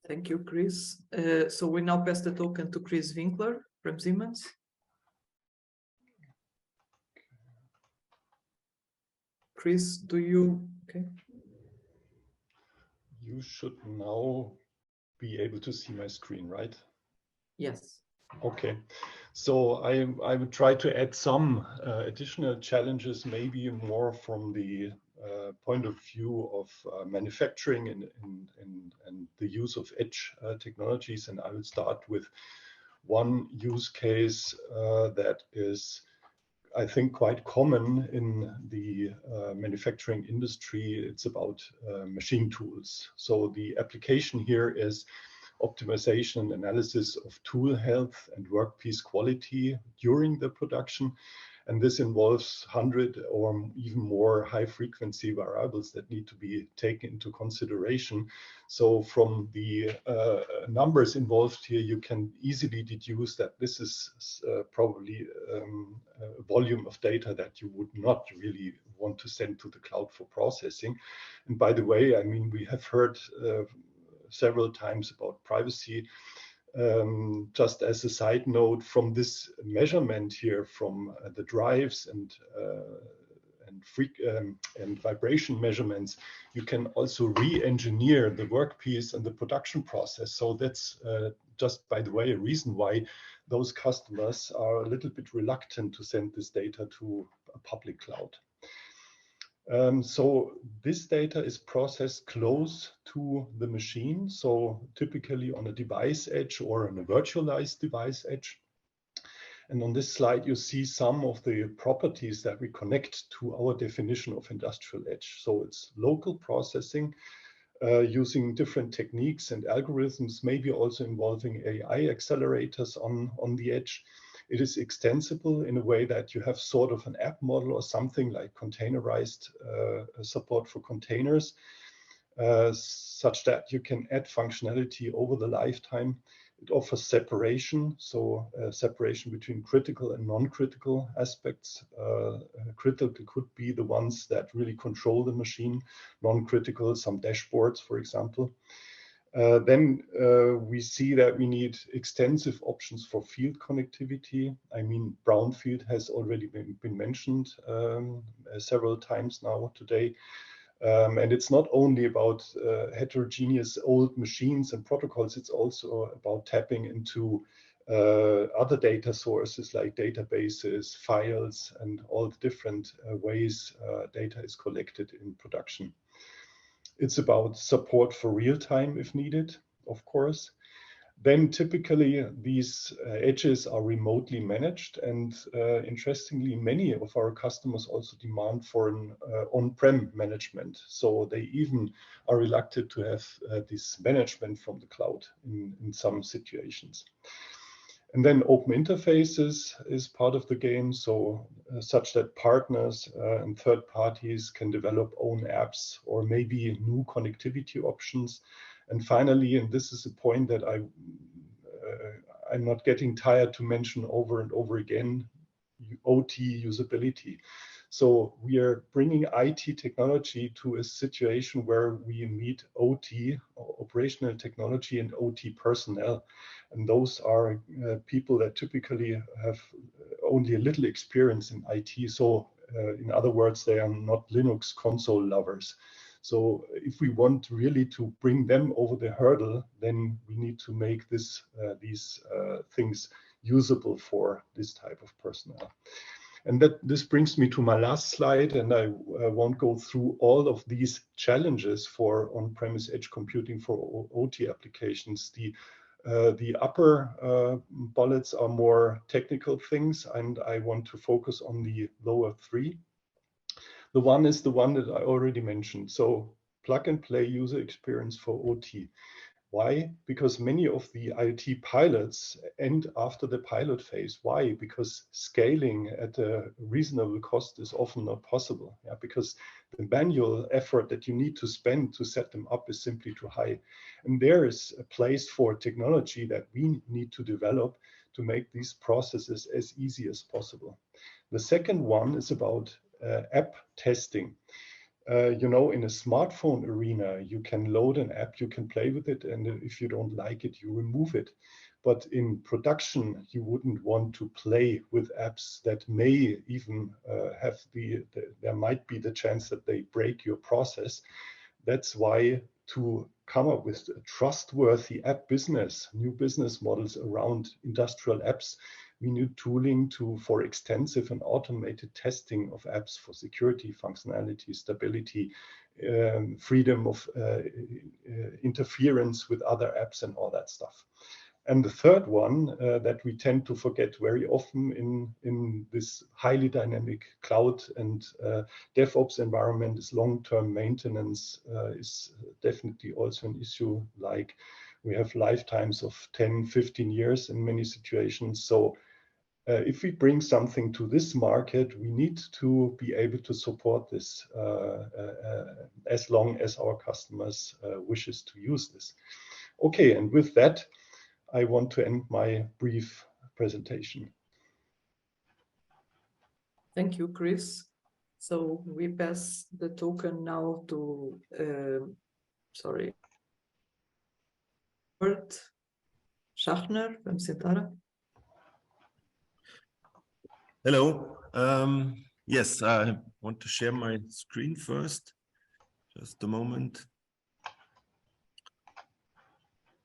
Thank you, Chris. So we now pass the token to Chris Winkler from Siemens. Chris, do you, okay. You should now be able to see my screen, right? Yes. Okay, so I would try to add some additional challenges, maybe more from the point of view of manufacturing and the use of edge technologies. And I will start with one use case that is, I think, quite common in the manufacturing industry. It's about machine tools. So the application here is optimization and analysis of tool health and workpiece quality during the production. And this involves 100 or even more high frequency variables that need to be taken into consideration. So from the numbers involved here, you can easily deduce that this is probably a volume of data that you would not really want to send to the cloud for processing. And by the way, I mean, we have heard several times about privacy. Just as a side note, from this measurement here, from the drives and vibration measurements, you can also re-engineer the workpiece and the production process. So that's just, by the way, a reason why those customers are a little bit reluctant to send this data to a public cloud. So this data is processed close to the machine, so typically on a device edge or on a virtualized device edge. And on this slide, you see some of the properties that we connect to our definition of industrial edge. So it's local processing using different techniques and algorithms, maybe also involving AI accelerators on the edge. It is extensible in a way that you have sort of an app model or something like containerized support for containers, such that you can add functionality over the lifetime. It offers separation, so separation between critical and non-critical aspects. Critical could be the ones that really control the machine, non-critical, some dashboards, for example. Then we see that we need extensive options for field connectivity. I mean, brownfield has already been mentioned several times now today. And it's not only about heterogeneous old machines and protocols, it's also about tapping into other data sources like databases, files, and all the different ways data is collected in production. It's about support for real time if needed, of course. Then typically these edges are remotely managed, and interestingly, many of our customers also demand for an on-prem management. So they even are reluctant to have this management from the cloud in some situations. And then open interfaces is part of the game, so such that partners and third parties can develop own apps or maybe new connectivity options. And finally, and this is a point that I'm not getting tired to mention over and over again, OT usability. So we are bringing IT technology to a situation where we meet OT, operational technology, and OT personnel. And those are people that typically have only a little experience in IT. So in other words, they are not Linux console lovers. So if we want really to bring them over the hurdle, then we need to make these things usable for this type of personnel. And this brings me to my last slide, and I won't go through all of these challenges for on-premise edge computing for OT applications. The upper bullets are more technical things, and I want to focus on the lower three. The one is the one that I already mentioned. So plug and play user experience for OT. Why? Because many of the IoT pilots end after the pilot phase. Why? Because scaling at a reasonable cost is often not possible. Yeah, because the manual effort that you need to spend to set them up is simply too high. And there is a place for technology that we need to develop to make these processes as easy as possible. The second one is about app testing. You know, in a smartphone arena, you can load an app, you can play with it, and if you don't like it, you remove it. But in production, you wouldn't want to play with apps that may even have there might be the chance that they break your process. That's why to come up with a trustworthy app business, new business models around industrial apps, we need tooling for extensive and automated testing of apps for security, functionality, stability, freedom of interference with other apps and all that stuff. And the third one that we tend to forget very often in this highly dynamic cloud and DevOps environment is long-term maintenance is definitely also an issue. Like we have lifetimes of 10, 15 years in many situations. So if we bring something to this market, we need to be able to support this as long as our customers wishes to use this. Okay, and with that, I want to end my brief presentation. Thank you, Chris. So we pass the token now to, Bert Schachner from Sintara. Hello. Yes, I want to share my screen first. Just a moment.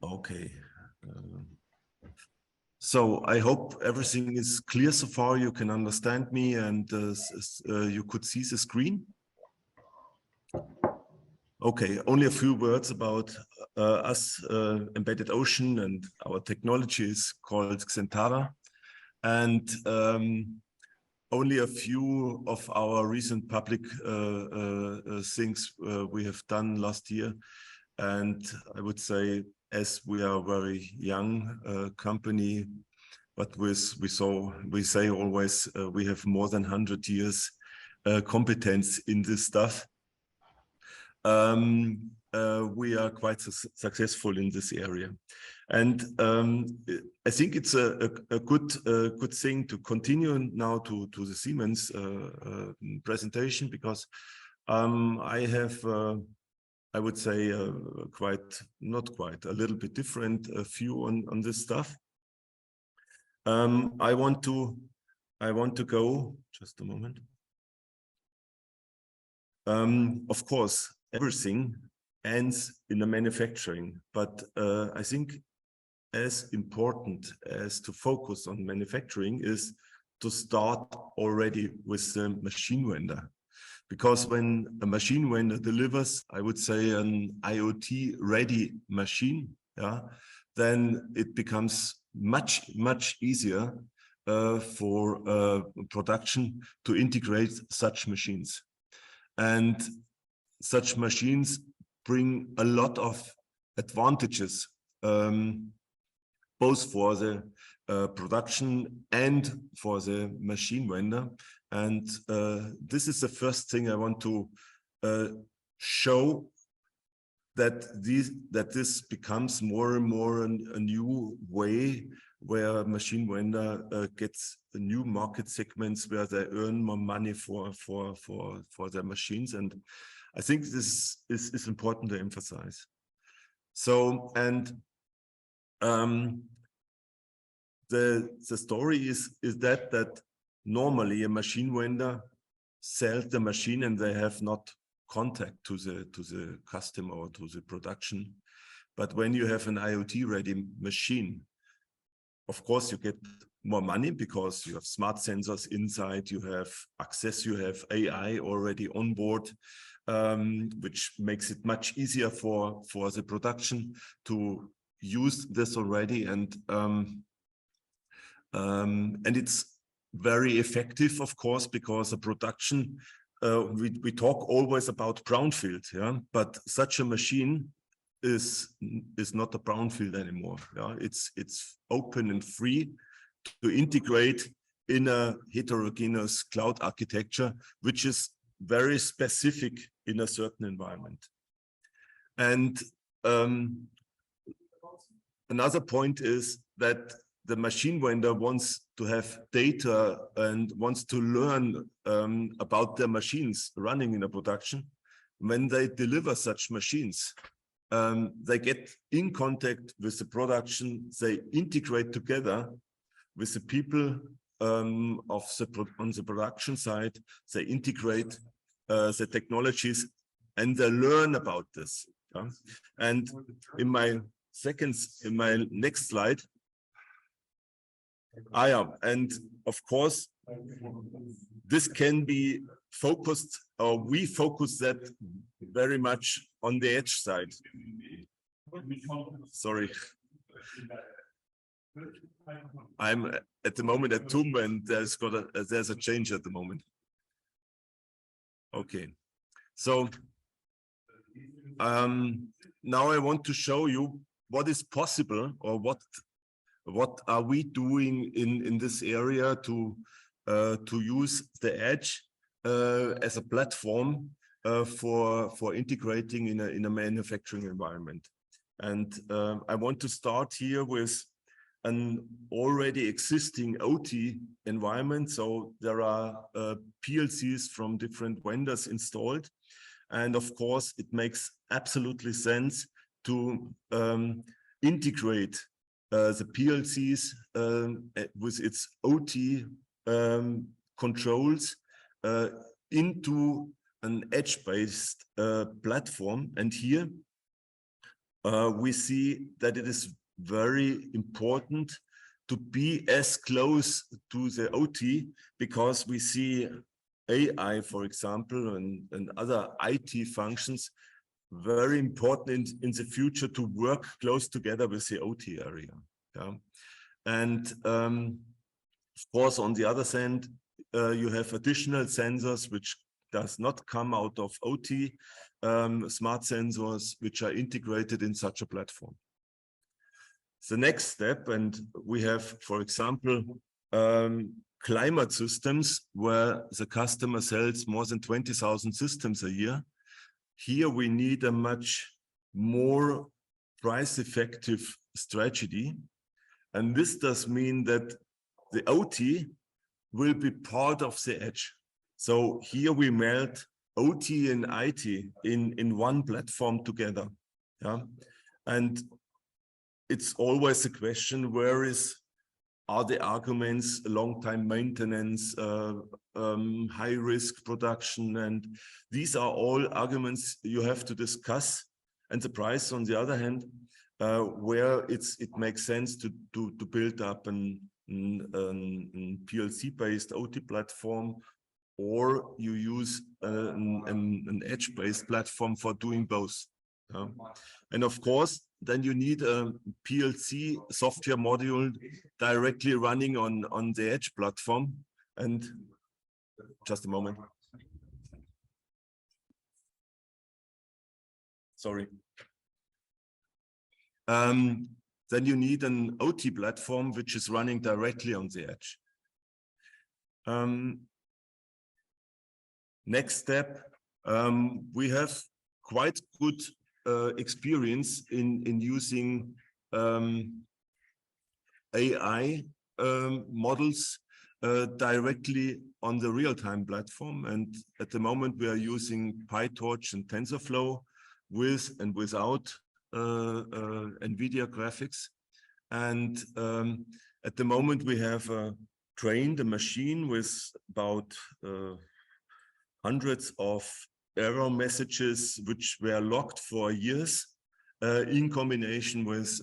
Okay. So I hope everything is clear so far. You can understand me and you could see the screen. Okay, only a few words about us, Embedded Ocean, and our technology is called Xentara. And only a few of our recent public things we have done last year. And I would say, as we are a very young company, but we say always we have more than 100 years competence in this stuff. We are quite successful in this area. And I think it's a good thing to continue now to the Siemens presentation, because I have, I would say, a little bit different view on this stuff. I want to go, just a moment. Of course, everything ends in the manufacturing, but I think as important as to focus on manufacturing is to start already with the machine vendor. Because when a machine vendor delivers, I would say, an IoT ready machine, yeah, then it becomes much easier for production to integrate such machines. And such machines bring a lot of advantages, both for the production and for the machine vendor. And this is the first thing I want to show, that this becomes more and more a new way where machine vendor gets new market segments where they earn more money for their machines. And I think this is important to emphasize. So, and the story is that normally a machine vendor sells the machine and they have not contact to the customer or to the production. But when you have an IoT ready machine, of course you get more money because you have smart sensors inside, you have access, you have AI already on board, which makes it much easier for the production to use this already. And it's very effective, of course, because the production, we talk always about brownfield, yeah, but such a machine is not a brownfield anymore. Yeah, it's open and free to integrate in a heterogeneous cloud architecture, which is very specific in a certain environment. And another point is that the machine vendor wants to have data and wants to learn about their machines running in a production. When they deliver such machines, they get in contact with the production, they integrate together with the people on the production side, they integrate the technologies and they learn about this. Yeah? And in my next slide, and of course, this can be focused, or we focus that very much on the edge side. Sorry. I'm at the moment at TUM and there's a change at the moment. Okay. So now I want to show you what is possible, or what are we doing in this area to use the edge as a platform for integrating in a manufacturing environment. And I want to start here with an already existing OT environment. So there are PLCs from different vendors installed. And of course, it makes absolutely sense to integrate the PLCs with its OT controls into an edge-based platform. And here we see that it is very important to be as close to the OT, because we see AI, for example, and other IT functions very important in the future to work close together with the OT area. Yeah? And of course, on the other hand, you have additional sensors which does not come out of OT, smart sensors which are integrated in such a platform. The next step, and we have, for example, climate systems where the customer sells more than 20,000 systems a year. Here we need a much more price-effective strategy. And this does mean that the OT will be part of the edge. So here we melt OT and IT in one platform together. Yeah? And it's always a question, where is are the arguments long-time maintenance, high-risk production, and these are all arguments you have to discuss. And the price, on the other hand, where it makes sense to build up an PLC-based OT platform, or you use an edge-based platform for doing both. And of course, then you need a PLC software module directly running on the edge platform. And just a moment. Sorry. Then you need an OT platform which is running directly on the edge. Next step, we have quite good experience in using AI models directly on the real-time platform. And at the moment, we are using PyTorch and TensorFlow with and without NVIDIA graphics. And at the moment, we have trained a machine with about hundreds of error messages which were logged for years in combination with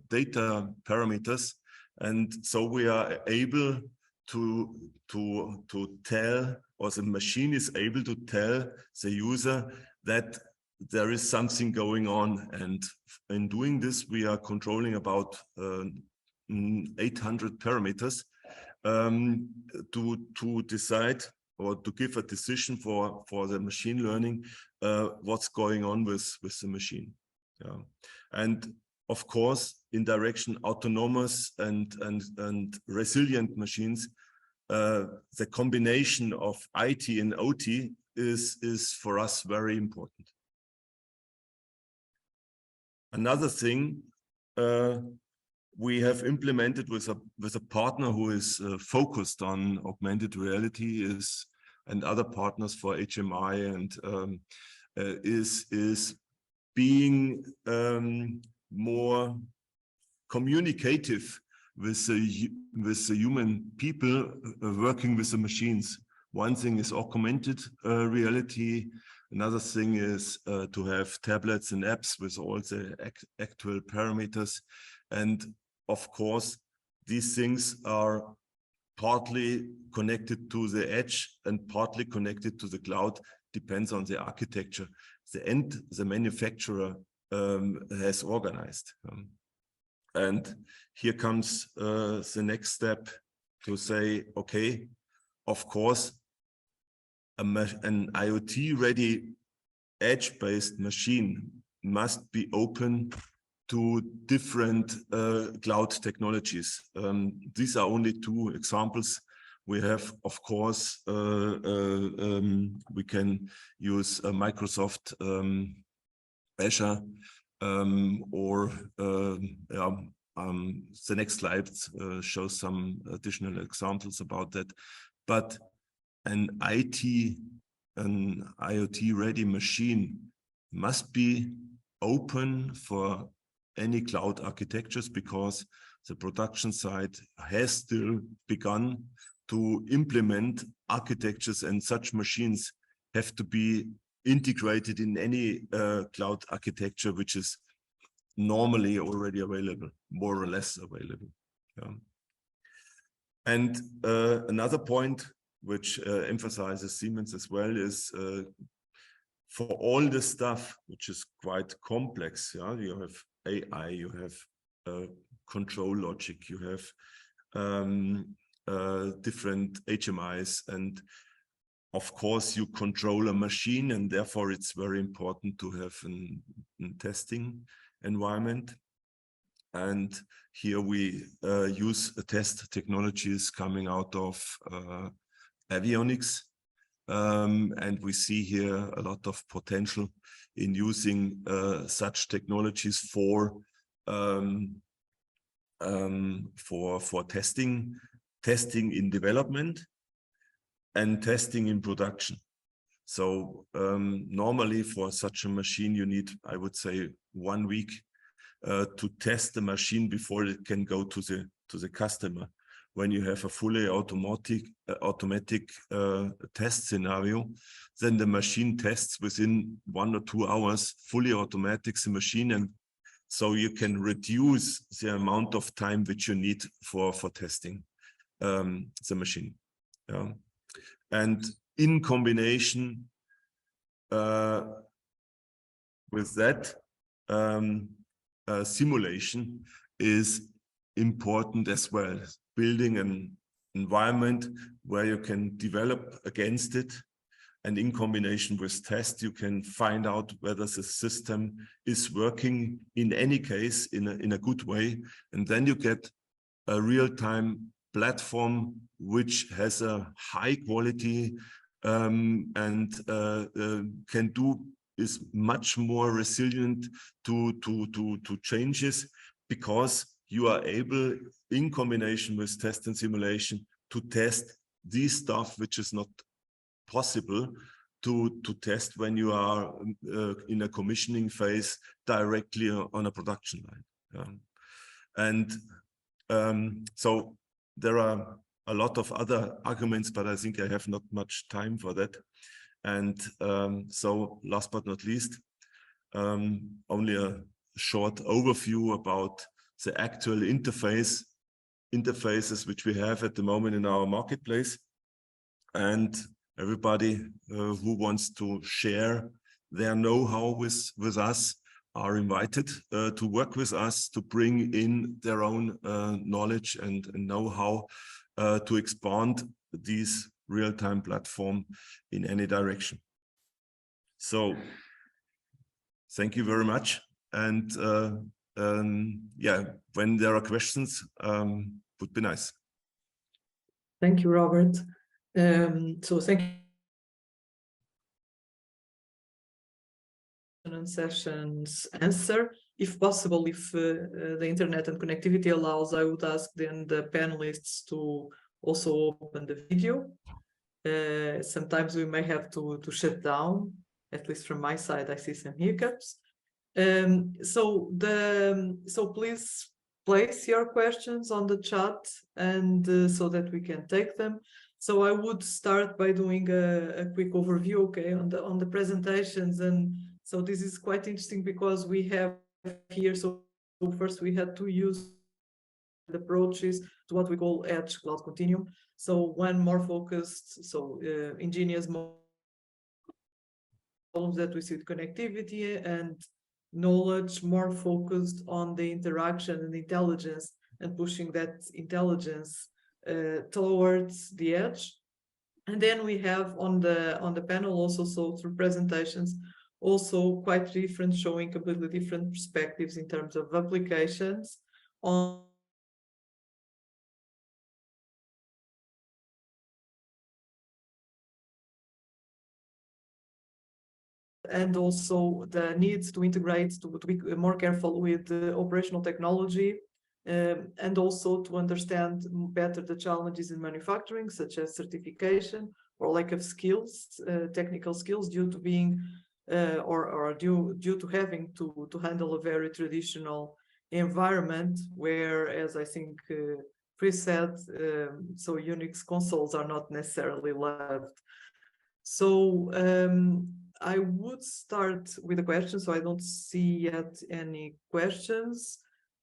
data parameters. And so we are able to tell, or the machine is able to tell the user that there is something going on. And in doing this, we are controlling about 800 parameters to decide or to give a decision for the machine learning what's going on with the machine. Yeah. And of course, in direction autonomous and resilient machines, the combination of IT and OT is for us very important. Another thing we have implemented with a partner who is focused on augmented reality and other partners for HMI, and is being more communicative with the human people working with the machines. One thing is augmented reality. Another thing is to have tablets and apps with all the actual parameters. And of course, these things are partly connected to the edge and partly connected to the cloud, depends on the architecture the manufacturer has organized. And here comes the next step to say, okay, of course, an IoT-ready edge-based machine must be open to different cloud technologies. These are only two examples. We have, of course, we can use Microsoft Azure, or the next slide shows some additional examples about that. But an IoT-ready machine must be open for any cloud architectures, because the production side has still begun to implement architectures, and such machines have to be integrated in any cloud architecture which is normally already available, more or less available. Yeah. And another point which emphasizes Siemens as well is for all the stuff which is quite complex. Yeah, you have AI, you have control logic, you have different HMIs, and of course you control a machine, and therefore it's very important to have a testing environment. And here we use test technologies coming out of avionics, and we see here a lot of potential in using such technologies for testing in development and testing in production. So normally for such a machine you need, I would say, 1 week to test the machine before it can go to the customer. When you have a fully automatic test scenario, then the machine tests within 1 or 2 hours, fully automatic the machine, and so you can reduce the amount of time which you need for testing the machine. And in combination with that, simulation is important as well. Building an environment where you can develop against it, and in combination with test, you can find out whether the system is working in any case in a good way, and then you get a real-time platform which has a high quality and is much more resilient to changes, because you are able, in combination with test and simulation, to test this stuff which is not possible to test when you are in a commissioning phase directly on a production line. So there are a lot of other arguments, but I think I have not much time for that. And so last but not least, only a short overview about the actual interfaces which we have at the moment in our marketplace. And everybody who wants to share their know-how with us are invited to work with us, to bring in their own knowledge and know-how to expand these real-time platform in any direction. So thank you very much. And yeah, when there are questions, would be nice. Thank you, Robert. So thank you. Sessions answer. If possible, if the internet and connectivity allows, I would ask then the panelists to also open the video. Sometimes we may have to shut down, at least from my side, I see some hiccups. So please place your questions on the chat, and so that we can take them. So I would start by doing a quick overview, okay, on the presentations. And so this is quite interesting because we have here, so first we had to use the approaches to what we call Edge Cloud Continuum. So one more focused, so ingenious problems that we see with connectivity, and knowledge more focused on the interaction and intelligence, and pushing that intelligence towards the edge. And then we have on the panel also, so through presentations, also quite different, showing completely different perspectives in terms of applications on and also the needs to integrate, to be more careful with the operational technology, and also to understand better the challenges in manufacturing, such as certification or lack of skills, technical skills, due to being due to having to handle a very traditional environment where, as I think Chris said, so Unix consoles are not necessarily loved. So I would start with a question, so I don't see yet any questions.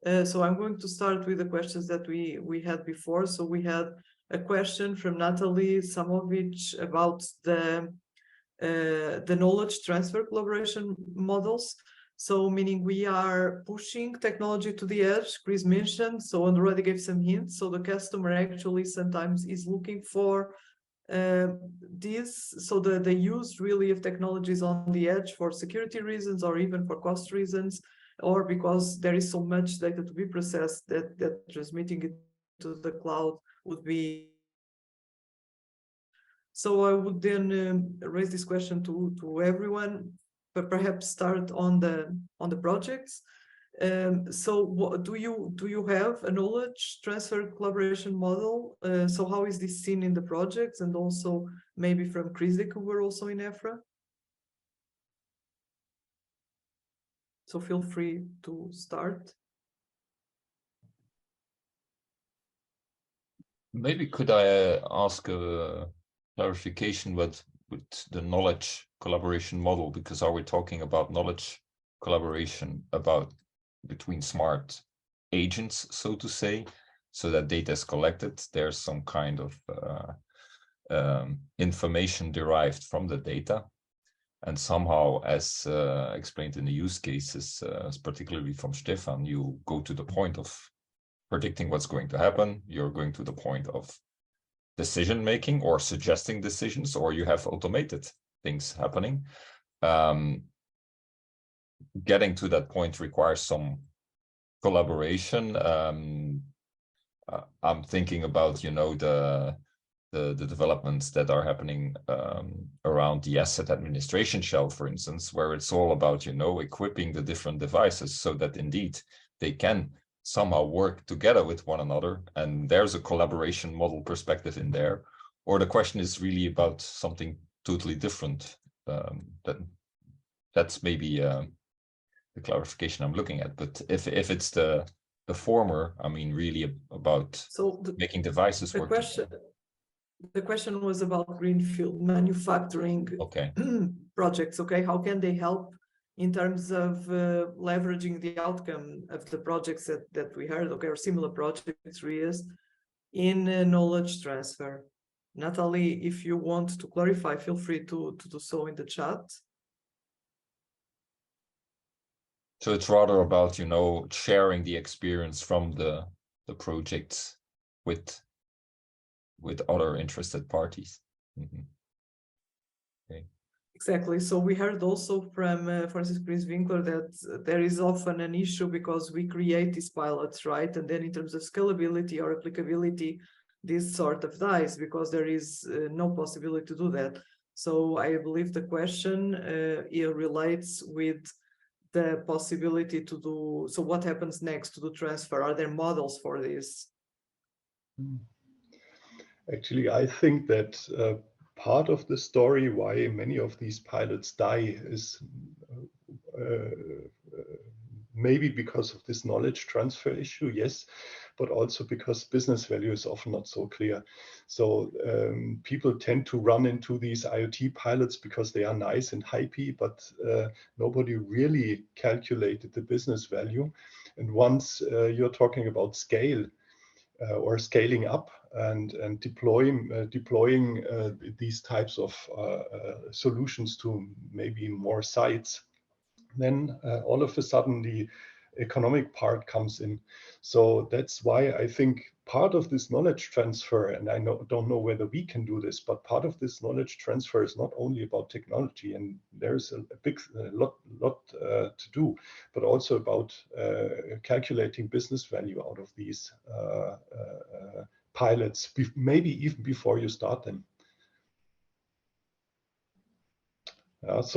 So I'm going to start with the questions that we had before. So we had a question from Natalie Samovic about the knowledge transfer collaboration models. So meaning we are pushing technology to the edge, Chris mentioned, so and already gave some hints. So the customer actually sometimes is looking for this, so the use really of technologies on the edge for security reasons, or even for cost reasons, or because there is so much data to be processed that transmitting it to the cloud would be. So I would then raise this question to everyone, but perhaps start on the projects. So what, do you have a knowledge transfer collaboration model? So how is this seen in the projects, and also maybe from Chris, who were also in EFRA? So feel free to start. Maybe could I ask a clarification with the knowledge collaboration model, because are we talking about knowledge collaboration about between smart agents, so to say, so that data is collected, there's some kind of information derived from the data, and somehow, as explained in the use cases, particularly from Stefan, you go to the point of predicting what's going to happen, you're going to the point of decision making or suggesting decisions, or you have automated things happening. Getting to that point requires some collaboration. I'm thinking about, you know, the developments that are happening around the asset administration shell, for instance, where it's all about, you know, equipping the different devices so that indeed they can somehow work together with one another, and there's a collaboration model perspective in there. Or the question is really about something totally different. That's maybe the clarification I'm looking at. But if it's the former, I mean, really about making devices work together. The question was about greenfield manufacturing projects. Okay, how can they help in terms of leveraging the outcome of the projects that we heard, okay, or similar projects, RIAs, in knowledge transfer? Natalie, if you want to clarify, feel free to do so in the chat. So it's rather about, you know, sharing the experience from the projects with other interested parties. Mm-hmm. Okay. Exactly. So we heard also from Francis Prince Winkler that there is often an issue because we create these pilots, right? And then in terms of scalability or applicability, this sort of dies because there is no possibility to do that. So I believe the question here relates with the possibility to do, so what happens next to do transfer? Are there models for this? Actually, I think that part of the story why many of these pilots die is maybe because of this knowledge transfer issue, yes, but also because business value is often not so clear. So people tend to run into these IoT pilots because they are nice and hypey, but nobody really calculated the business value. And once you're talking about scale or scaling up and deploying these types of solutions to maybe more sites, then all of a sudden the economic part comes in. So that's why I think part of this knowledge transfer, and I don't know whether we can do this, but part of this knowledge transfer is not only about technology, and there's a big lot to do, but also about calculating business value out of these pilots, maybe even before you start them. But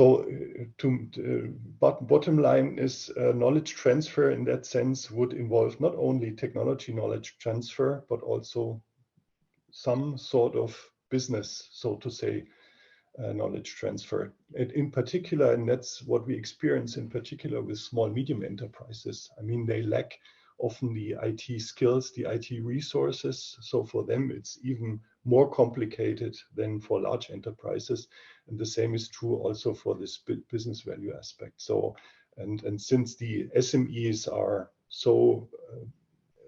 bottom line is knowledge transfer in that sense would involve not only technology knowledge transfer, but also some sort of business, so to say, knowledge transfer. And in particular, and that's what we experience in particular with small, medium enterprises. I mean, they lack often the IT skills, the IT resources. So for them, it's even more complicated than for large enterprises. And the same is true also for this business value aspect. So, and since the SMEs are so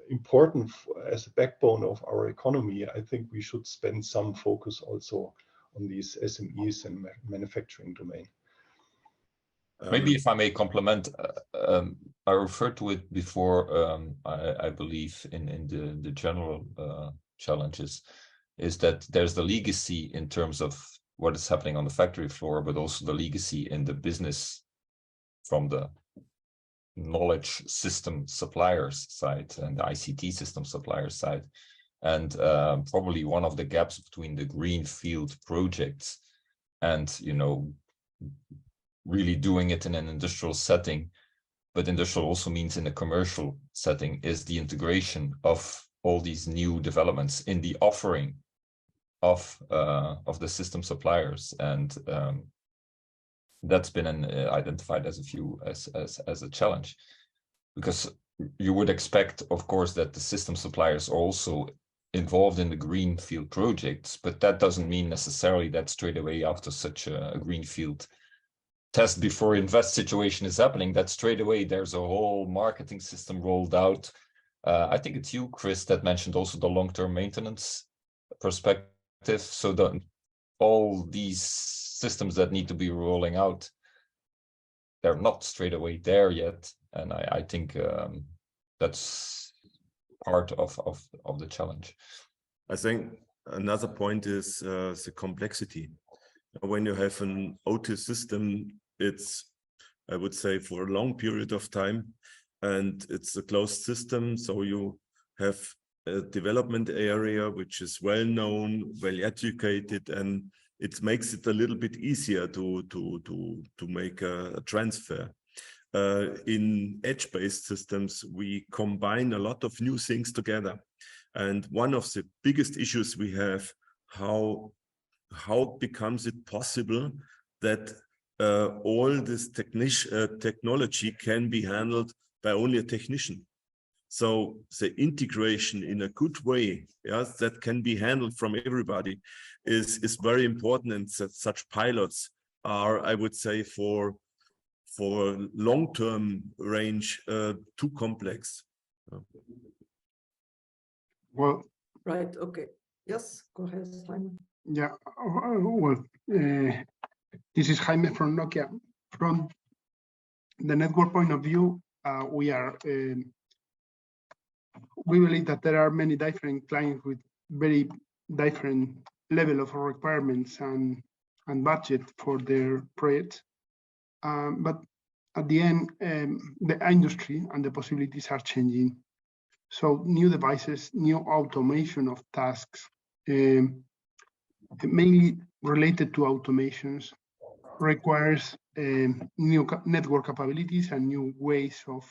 important as a backbone of our economy, I think we should spend some focus also on these SMEs and manufacturing domain. Maybe if I may complement, I referred to it before, I believe in the general challenges, is that there's the legacy in terms of what is happening on the factory floor, but also the legacy in the business from the knowledge system suppliers side and the ICT system suppliers side. And probably one of the gaps between the greenfield projects and, you know, really doing it in an industrial setting, but industrial also means in a commercial setting, is the integration of all these new developments in the offering of the system suppliers. And That's been identified as as a challenge, because you would expect, of course, that the system suppliers are also involved in the greenfield projects, but that doesn't mean necessarily that straight away after such a greenfield test before invest situation is happening, that straight away there's a whole marketing system rolled out. I think it's you, Chris, that mentioned also the long-term maintenance perspective. So all these systems that need to be rolling out, they're not straight away there yet. And I think that's part of the challenge. I think another point is the complexity. When you have an OT system, it's, I would say, for a long period of time, and it's a closed system. So you have a development area which is well known, well educated, and it makes it a little bit easier to make a transfer. In edge-based systems, we combine a lot of new things together. And one of the biggest issues we have, how becomes it possible that all this technology can be handled by only a technician? So the integration in a good way, yes, that can be handled from everybody is very important, and that such pilots are, I would say, for long-term range, too complex. Well, Right. Okay. Yes. Go ahead, Simon. yeah. Well, this is Jaime from Nokia. From the network point of view, we believe that there are many different clients with very different level of requirements and budget for their projects. But at the end, the industry and the possibilities are changing. So new devices, new automation of tasks, mainly related to automations, requires new network capabilities and new ways of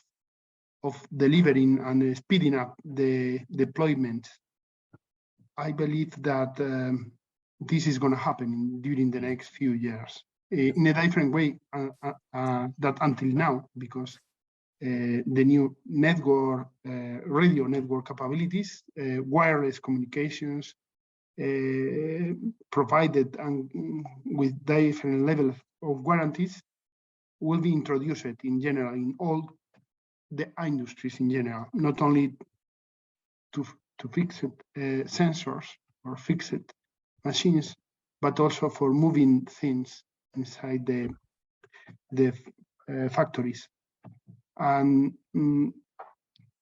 delivering and speeding up the deployment. I believe that this is going to happen during the next few years in a different way that until now, because the new network, radio network capabilities, wireless communications provided and with different levels of guarantees will be introduced in general in all the industries in general, not only to fix sensors or fixed machines, but also for moving things inside the factories. And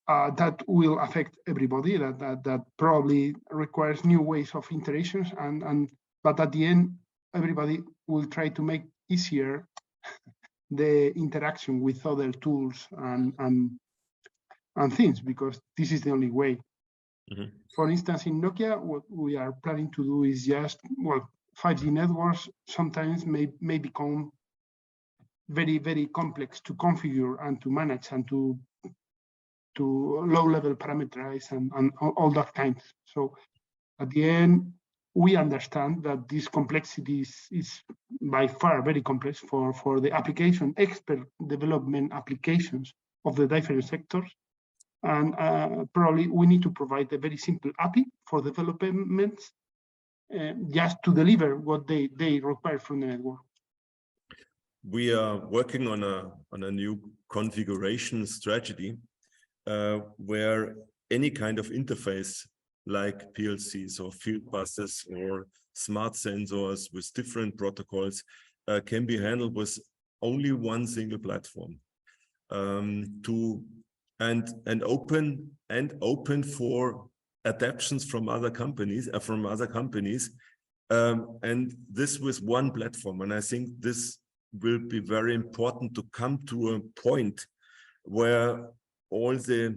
that will affect everybody. That probably requires new ways of interactions, but at the end, everybody will try to make easier the interaction with other tools and things, because this is the only way. Mm-hmm. For instance, in Nokia, what we are planning to do is just, well, 5G networks sometimes may become very, very complex to configure and to manage and to low-level parameterize and all that kind. So at the end, we understand that this complexity is by far very complex for the application, expert development applications of the different sectors. And probably we need to provide a very simple API for developments just to deliver what they require from the network. We are working on a new configuration strategy where any kind of interface like PLCs or field buses or smart sensors with different protocols can be handled with only one single platform, and open for adaptations from other companies, and this with one platform. And I think this will be very important to come to a point where all the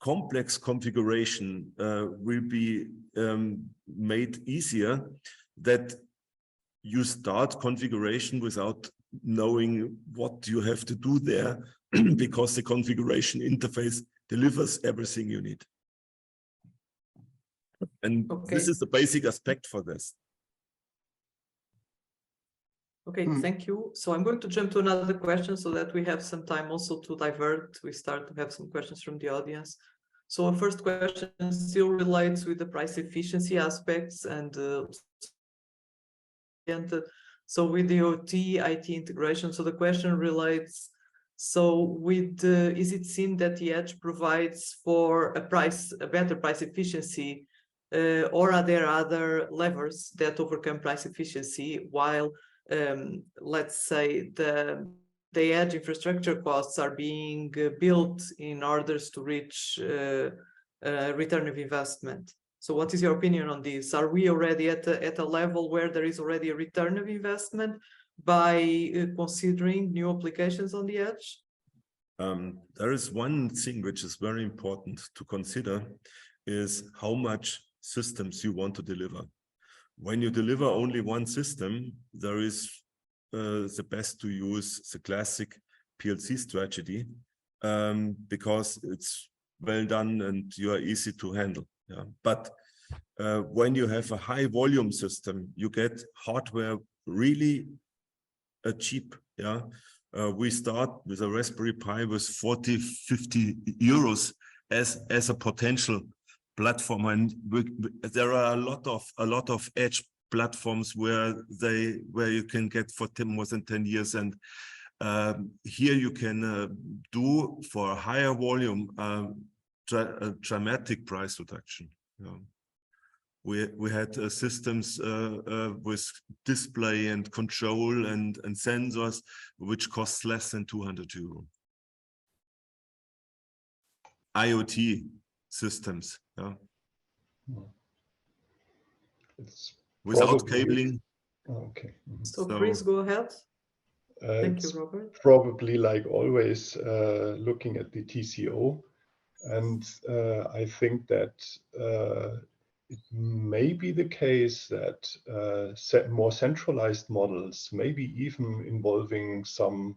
complex configuration will be made easier, that you start configuration without knowing what you have to do there, because the configuration interface delivers everything you need. And this is the basic aspect for this. Okay, thank you. So I'm going to jump to another question so that we have some time also to divert. We start to have some questions from the audience. So our first question still relates with the price efficiency aspects and so with the OT, IT integration. So the question relates, so with is it seen that the Edge provides for a better price efficiency, or are there other levers that overcome price efficiency while let's say the Edge infrastructure costs are being built in order to reach return of investment? So what is your opinion on this? Are we already at a level where there is already a return of investment by considering new applications on the Edge? There is one thing which is very important to consider is how much systems you want to deliver. When you deliver only one system, there is the best to use the classic PLC strategy because it's well done and you are easy to handle. Yeah. But when you have a high volume system, you get hardware really cheap. Yeah. We start with a Raspberry Pi with 40-50 euros as a potential platform, and there are a lot of edge platforms where you can get for more than 10 years, and here you can do for a higher volume a dramatic price reduction. Yeah. We had systems with display and control and sensors which cost less than 200 euro. IoT systems, yeah. It's without cabling. Okay. So Chris, go ahead. Thank you, It's Robert. probably like always looking at the TCO, and I think that it may be the case that more centralized models, maybe even involving some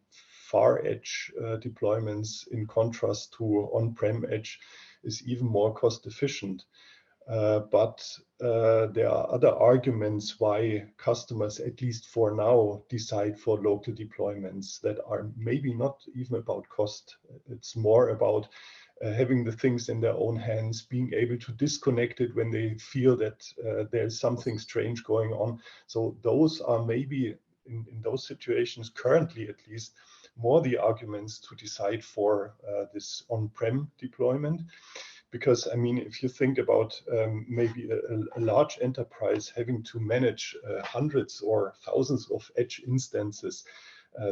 far edge deployments in contrast to on-prem edge, is even more cost efficient. But there are other arguments why customers, at least for now, decide for local deployments that are maybe not even about cost. It's more about having the things in their own hands, being able to disconnect it when they feel that there's something strange going on. So those are maybe, in those situations, currently at least, more the arguments to decide for this on-prem deployment. Because, I mean, if you think about maybe a large enterprise having to manage hundreds or thousands of edge instances,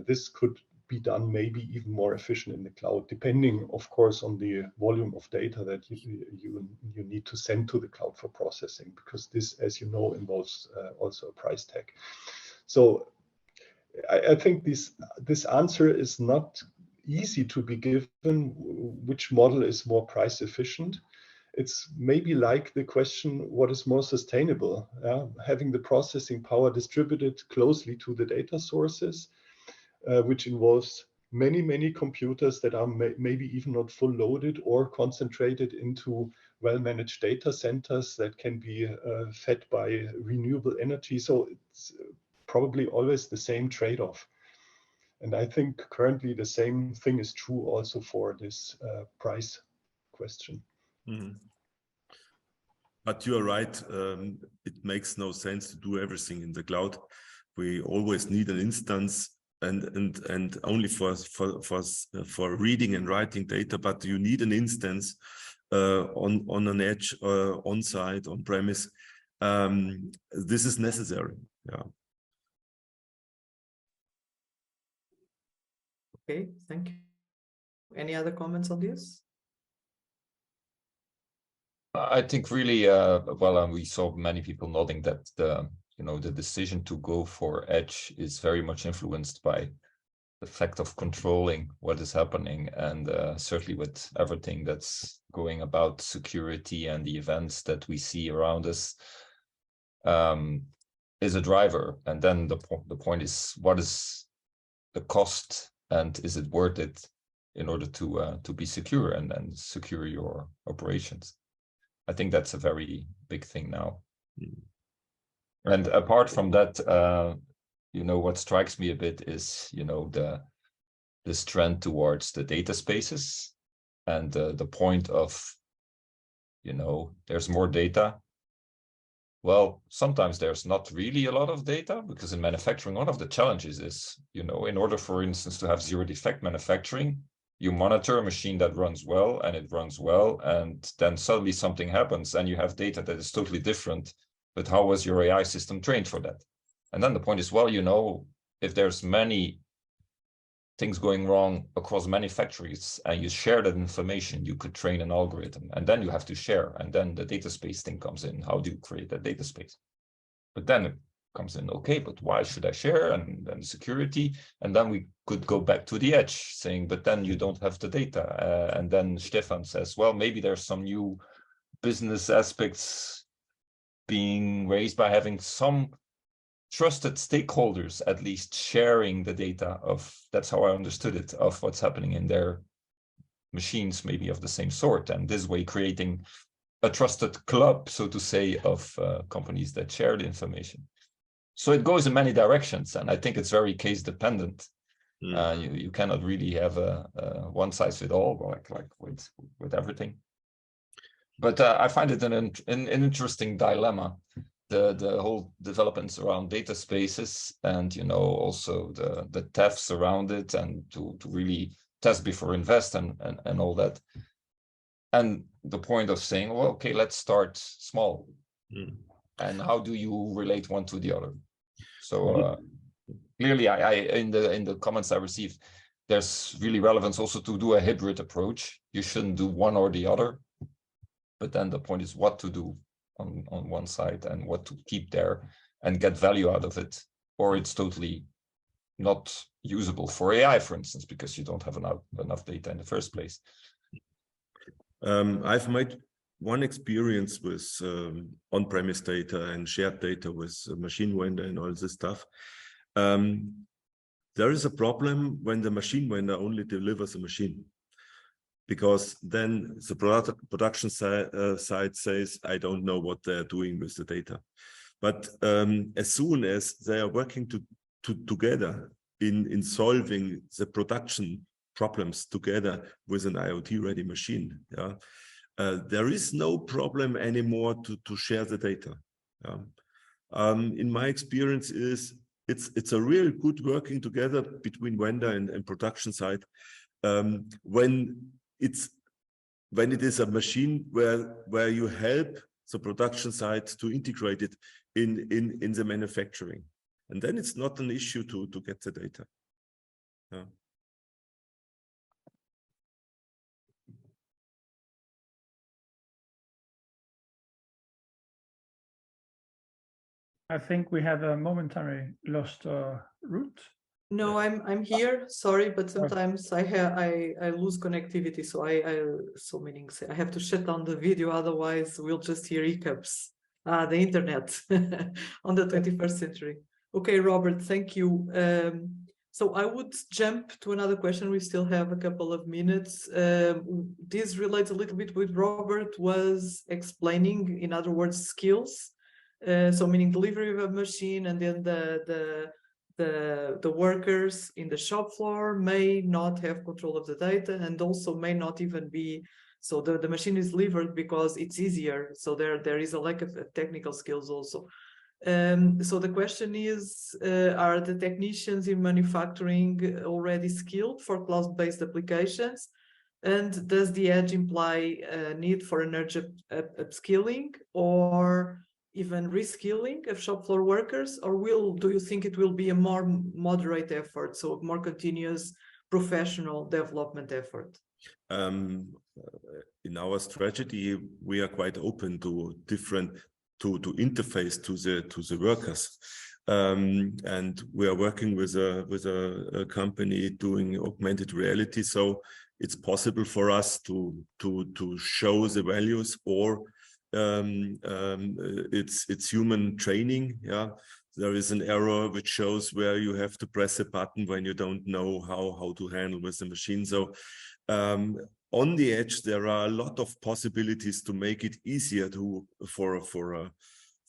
this could be done maybe even more efficient in the cloud, depending, of course, on the volume of data that you need to send to the cloud for processing, because this, as you know, involves also a price tag. So I think this answer is not easy to be given, which model is more price efficient. It's maybe like the question, what is more sustainable? Having the processing power distributed closely to the data sources, which involves many computers that are maybe even not full loaded or concentrated into well-managed data centers that can be fed by renewable energy. So it's probably always the same trade-off. And I think currently the same thing is true also for this price question. Mm-hmm. But you are right. It makes no sense to do everything in the cloud. We always need an instance and only for reading and writing data. But you need an instance on an edge, on site, on premise. This is necessary. Yeah. Okay, thank you. Any other comments on this? I think really, we saw many people nodding that the decision to go for edge is very much influenced by the fact of controlling what is happening, and certainly with everything that's going about security and the events that we see around us is a driver. And then the point is, what is the cost, and is it worth it in order to be secure and secure your operations? I think that's a very big thing now. And apart from that, what strikes me a bit is, this trend towards the data spaces and the point of, there's more data. Well, sometimes there's not really a lot of data, because in manufacturing, one of the challenges is, in order, for instance, to have zero defect manufacturing, you monitor a machine that runs well, and it runs well, and then suddenly something happens and you have data that is totally different. But how was your AI system trained for that? And then the point is, well, if there's many things going wrong across many factories and you share that information, you could train an algorithm, and then you have to share, and then the data space thing comes in. How do you create that data space? But then it comes in, okay, but why should I share? And then security, and then we could go back to the edge saying, but then you don't have the data. And then Stefan says, well, maybe there's some new business aspects being raised by having some trusted stakeholders at least sharing the data of, that's how I understood it, of what's happening in their machines, maybe of the same sort, and this way creating a trusted club, so to say, of companies that share the information. So it goes in many directions, and I think it's very case dependent. You cannot really have a one size fit all, like with everything. But I find it an interesting dilemma. The whole developments around data spaces, and also the TEFs around it, and to really test before invest and all that. And the point of saying, well, okay, let's start small. And how do you relate one to the other? So clearly, I in the comments I received, there's really relevance also to do a hybrid approach. You shouldn't do one or the other. But then the point is what to do on one side and what to keep there and get value out of it, or it's totally not usable for AI, for instance, because you don't have enough data in the first place. I've made one experience with on-premise data and shared data with machine vendor and all this stuff. There is a problem when the machine vendor only delivers a machine, because then the production side says, I don't know what they're doing with the data. But as soon as they are working together in solving the production problems together with an IoT-ready machine, there is no problem anymore to share the data. In my experience, it's a real good working together between vendor and production side when it is a machine where you help the production side to integrate it in the manufacturing, and then it's not an issue to get the data. I think we have a momentary lost route. No, I'm here. Sorry, but sometimes I lose connectivity, so so meaning I have to shut down the video, otherwise we'll just hear hiccups. The internet on the 21st century. Okay, Robert, thank you. So I would jump to another question. We still have a couple of minutes. This relates a little bit with Robert was explaining, in other words, skills. So meaning delivery of a machine, and then the workers in the shop floor may not have control of the data, and also may not even be, so the machine is delivered because it's easier. So there is a lack of technical skills also. So the question is, are the technicians in manufacturing already skilled for cloud-based applications? And does the edge imply a need for an urgent upskilling or even reskilling of shop floor workers, or do you think it will be a more moderate effort, so a more continuous professional development effort? In our strategy, we are quite open to interface to the workers, and we are working with a company doing augmented reality, so it's possible for us to show the values, or it's human training. There is an error which shows where you have to press a button when you don't know how to handle with the machine. So on the edge, there are a lot of possibilities to make it easier for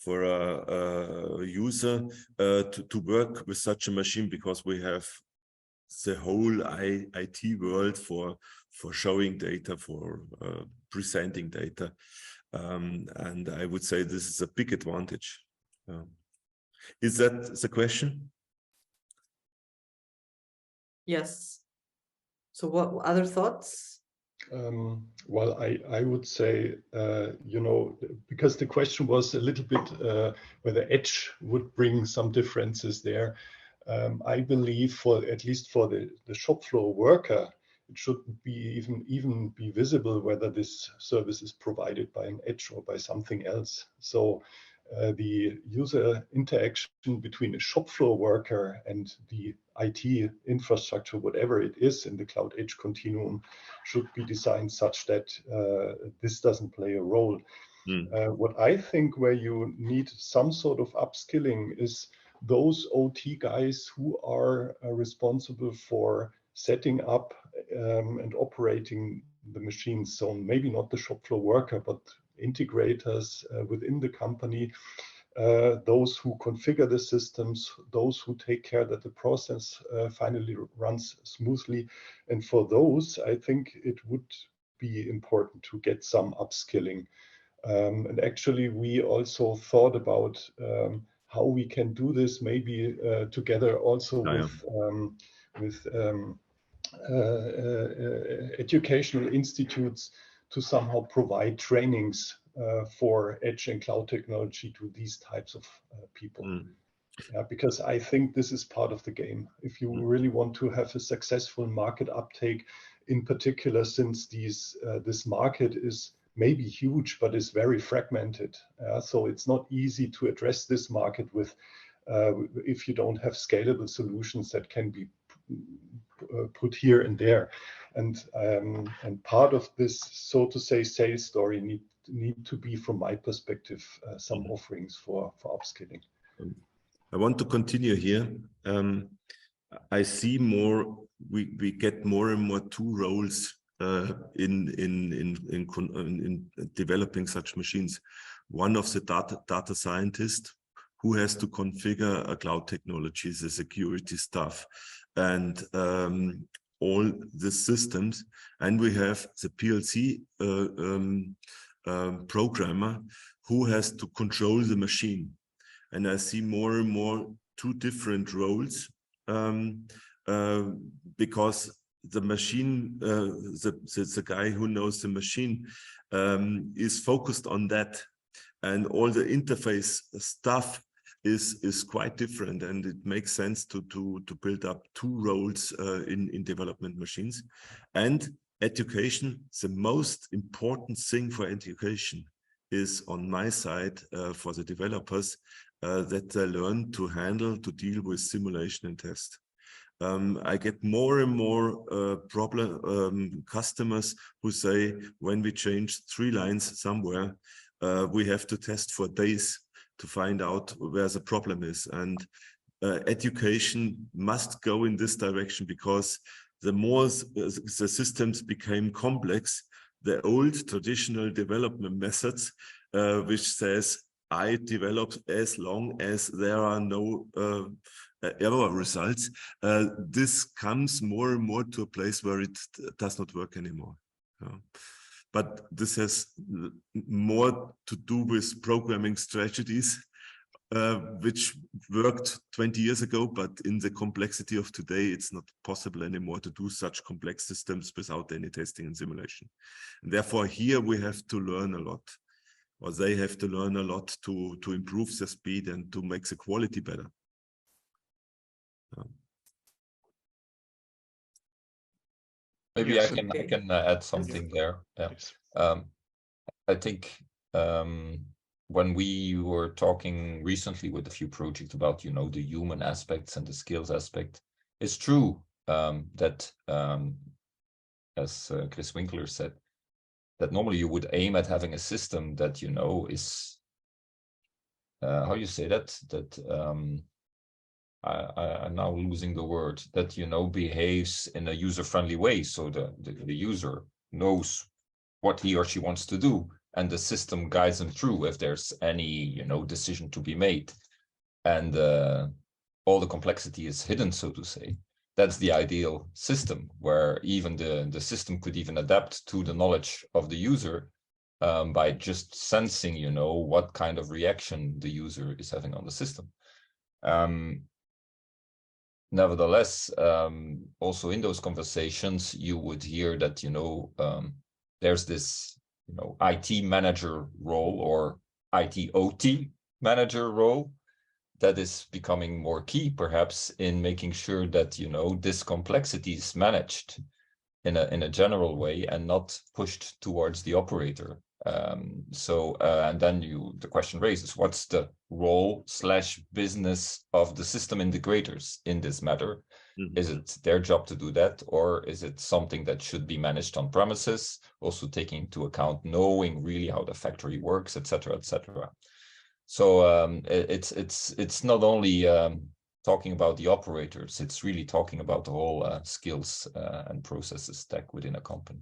a user to work with such a machine, because we have the whole IT world for showing data, for presenting data, and I would say this is a big advantage. Is that the question? Yes. So what other thoughts? Well, I would say, you know, because the question was a little bit whether Edge would bring some differences there. I believe at least for the shop floor worker, it shouldn't be even be visible whether this service is provided by an Edge or by something else. So the user interaction between a shop floor worker and the IT infrastructure, whatever it is in the cloud edge continuum, should be designed such that this doesn't play a role. What I think where you need some sort of upskilling is those OT guys who are responsible for setting up and operating the machines. So maybe not the shop floor worker, but integrators within the company, those who configure the systems, those who take care that the process finally runs smoothly. And for those, I think it would be important to get some upskilling. And actually, we also thought about how we can do this, maybe together also with educational institutes, to somehow provide trainings for edge and cloud technology to these types of people. Yeah, because I think this is part of the game. If you really want to have a successful market uptake, in particular, since this market is maybe huge, but is very fragmented. So it's not easy to address this market with if you don't have scalable solutions that can be put here and there. And part of this, so to say, sales story need to be, from my perspective, some offerings for upskilling. I want to continue here. I see we get more and more two roles in developing such machines. One of the data scientist who has to configure a cloud technology, the security stuff, and all the systems. And we have the PLC programmer who has to control the machine. And I see more and more two different roles because the machine, the guy who knows the machine is focused on that, and all the interface stuff is quite different, and it makes sense to build up two roles in development machines. And education, the most important thing for education is, on my side, for the developers, that they learn to deal with simulation and test. I get more and more customers who say, when we change 3 lines somewhere, we have to test for days to find out where the problem is. And education must go in this direction, because the more the systems became complex, the old traditional development methods, which says, I develop as long as there are no error results, this comes more and more to a place where it does not work anymore. But this has more to do with programming strategies, which worked 20 years ago, but in the complexity of today, it's not possible anymore to do such complex systems without any testing and simulation. And therefore, here we have to learn a lot, or they have to learn a lot to improve the speed and to make the quality better. Maybe yes, I can add something there. Yeah. I think when we were talking recently with a few projects about, you know, the human aspects and the skills aspect, it's true that, as Chris Winkler said, that normally you would aim at having a system that, you know, is, how you say that, I'm now losing the word, that, you know, behaves in a user-friendly way. So the user knows what he or she wants to do, and the system guides them through if there's any, decision to be made, and all the complexity is hidden, so to say. That's the ideal system, where even the system could even adapt to the knowledge of the user by just sensing, what kind of reaction the user is having on the system. Nevertheless, also in those conversations, you would hear that, there's this, IT manager role or IT/OT manager role that is becoming more key, perhaps, in making sure that, this complexity is managed in a general way and not pushed towards the operator. And then the question raises, what's the role / business of the system integrators in this matter? Mm-hmm. Is it their job to do that, or is it something that should be managed on premises, also taking into account knowing really how the factory works, etc., etc. So it's not only talking about the operators, it's really talking about the whole skills and processes stack within a company.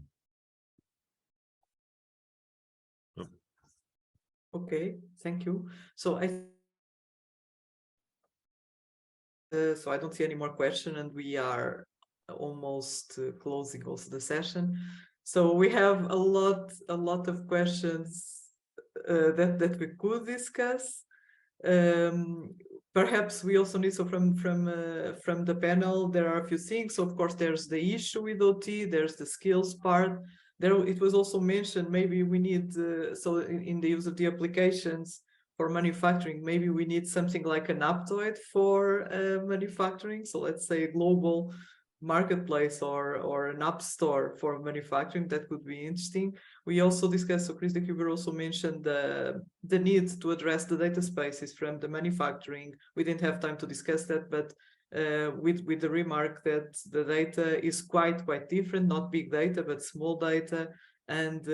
Okay, thank you. So I don't see any more questions, and we are almost closing also the session. So we have a lot of questions that we could discuss. Perhaps we also need, so from the panel, there are a few things. So of course, there's the issue with OT, there's the skills part. There, it was also mentioned, maybe we need, so in the use of the applications for manufacturing, maybe we need something like an aptoid for manufacturing. So let's say a global marketplace or an app store for manufacturing. That would be interesting. We also discussed, so Chris de Cuber also mentioned the need to address the data spaces from the manufacturing. We didn't have time to discuss that, but with the remark that the data is quite different, not big data, but small data, and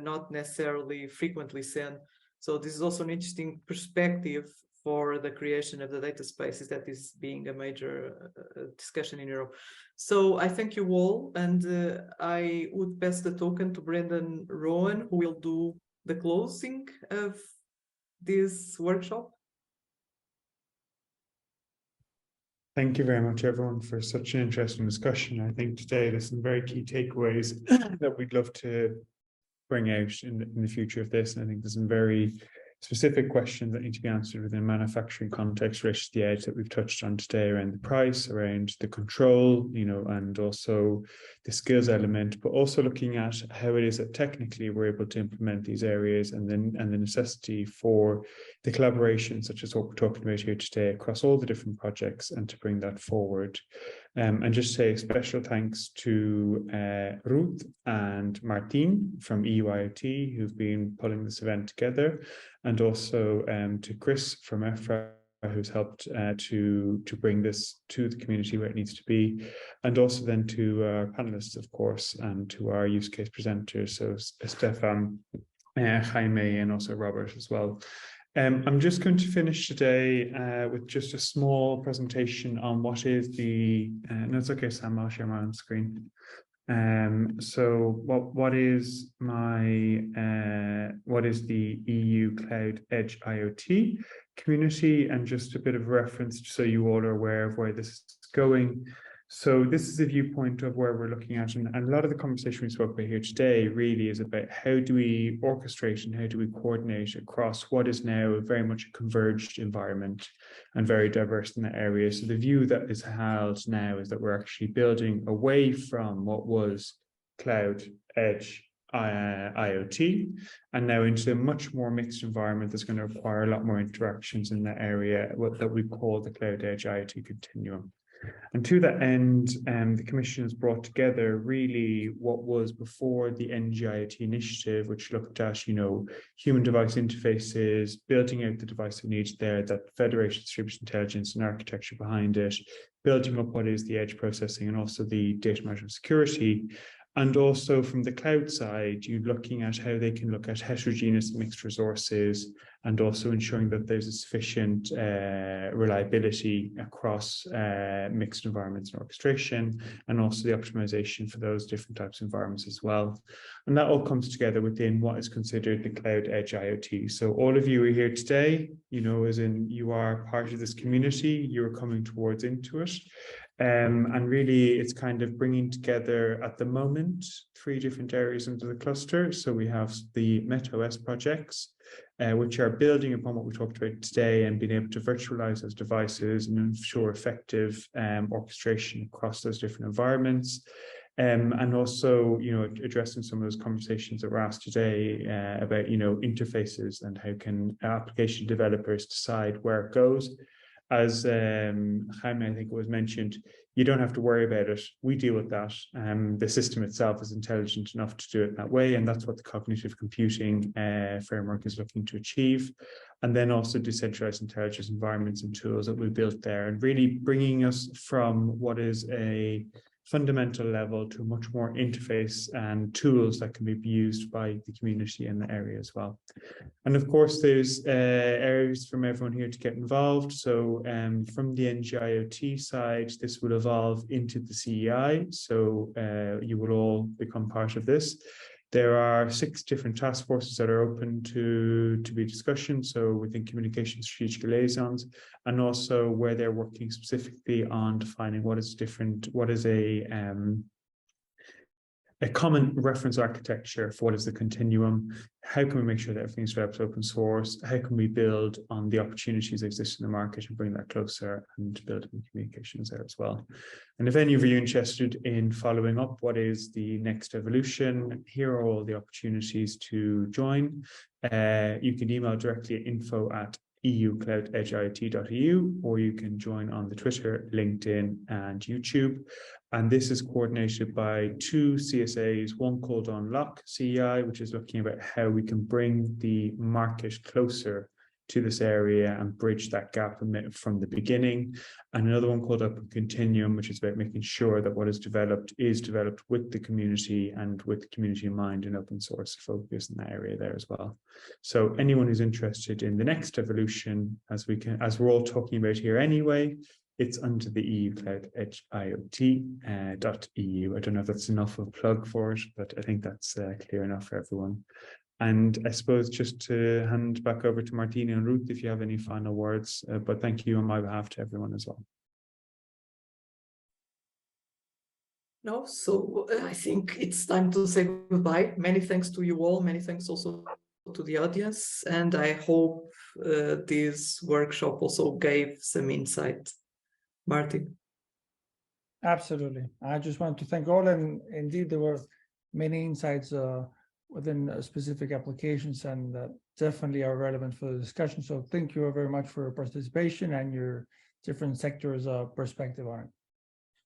not necessarily frequently sent. So this is also an interesting perspective for the creation of the data spaces that is being a major discussion in Europe. So I thank you all, and I would pass the token to Brendan Rowan, who will do the closing of this workshop. Thank you very much, everyone, for such an interesting discussion. I think today there's some very key takeaways that we'd love to bring out in the future of this. And I think there's some very specific questions that need to be answered within a manufacturing context related to the edge that we've touched on today, around the price, around the control, and also the skills element, but also looking at how it is that technically we're able to implement these areas, and the necessity for the collaboration, such as what we're talking about here today, across all the different projects, and to bring that forward. And just say special thanks to Ruth and Martin from EU-IoT, who've been pulling this event together, and also to Chris from EFRA, who's helped to bring this to the community where it needs to be, and also then to our panelists, of course, and to our use case presenters, so Stefan, Jaime, and also Robert as well. I'm just going to finish today with just a small presentation on what is the, no, it's okay, Sam, I'll share my own screen. So what is the EU Cloud Edge IoT community, and just a bit of reference so you all are aware of where this is going. So this is a viewpoint of where we're looking at, and a lot of the conversation we spoke about here today really is about how do we orchestrate and how do we coordinate across what is now very much a converged environment and very diverse in that area. So the view that is held now is that we're actually building away from what was cloud, edge, IoT, and now into a much more mixed environment that's going to require a lot more interactions in that area, what that we call the cloud edge IoT continuum. And to that end, the Commission has brought together really what was before the NGIoT initiative, which looked at, human device interfaces, building out the device needs there, that federated distributed intelligence and architecture behind it, building up what is the edge processing and also the data management security. And also from the cloud side, you're looking at how they can look at heterogeneous mixed resources and also ensuring that there's a sufficient reliability across mixed environments and orchestration, and also the optimization for those different types of environments as well. And that all comes together within what is considered the cloud edge IoT. So all of you are here today, you know, as in you are part of this community, you're coming towards into it. And really, it's kind of bringing together at the moment 3 different areas into the cluster. So we have the MetaOS projects, which are building upon what we talked about today and being able to virtualize those devices and ensure effective orchestration across those different environments. And also, you know, addressing some of those conversations that were asked today about, you know, interfaces and how can application developers decide where it goes. As Jaime, I think it was mentioned, you don't have to worry about it. We deal with that. The system itself is intelligent enough to do it that way. And that's what the cognitive computing framework is looking to achieve. And then also decentralized intelligence environments and tools that we built there, and really bringing us from what is a fundamental level to much more interface and tools that can be used by the community in the area as well. And of course, there's areas from everyone here to get involved. So from the NGIoT side, this will evolve into the CEI. So you will all become part of this. There are 6 different task forces that are open to be discussion. So within communication strategic liaisons, and also where they're working specifically on defining what is different, what is a common reference architecture for what is the continuum. How can we make sure that everything's developed open source? How can we build on the opportunities that exist in the market and bring that closer and build communications there as well? And if any of you are interested in following up what is the next evolution, here are all the opportunities to join. You can email directly at info@EU-CloudEdgeIoT.eu, or you can join on the Twitter, LinkedIn, and YouTube. And this is coordinated by 2 CSAs, one called Unlock CEI, which is looking about how we can bring the market closer to this area and bridge that gap from the beginning. And another one called Open Continuum, which is about making sure that what is developed with the community and with the community in mind, and open source focus in that area there as well. So anyone who's interested in the next evolution, as we're all talking about here anyway, it's under the EU Cloud Edge IoT.eu. I don't know if that's enough of a plug for it, but I think that's clear enough for everyone. And I suppose just to hand back over to Martina and Ruth, if you have any final words, but thank you on my behalf to everyone as well. No, so I think it's time to say goodbye. Many thanks to you all. Many thanks also to the audience. And I hope this workshop also gave some insight. Martin. Absolutely. I just want to thank all, and indeed there were many insights within specific applications, and definitely are relevant for the discussion. So thank you very much for your participation and your different sectors' perspective on it.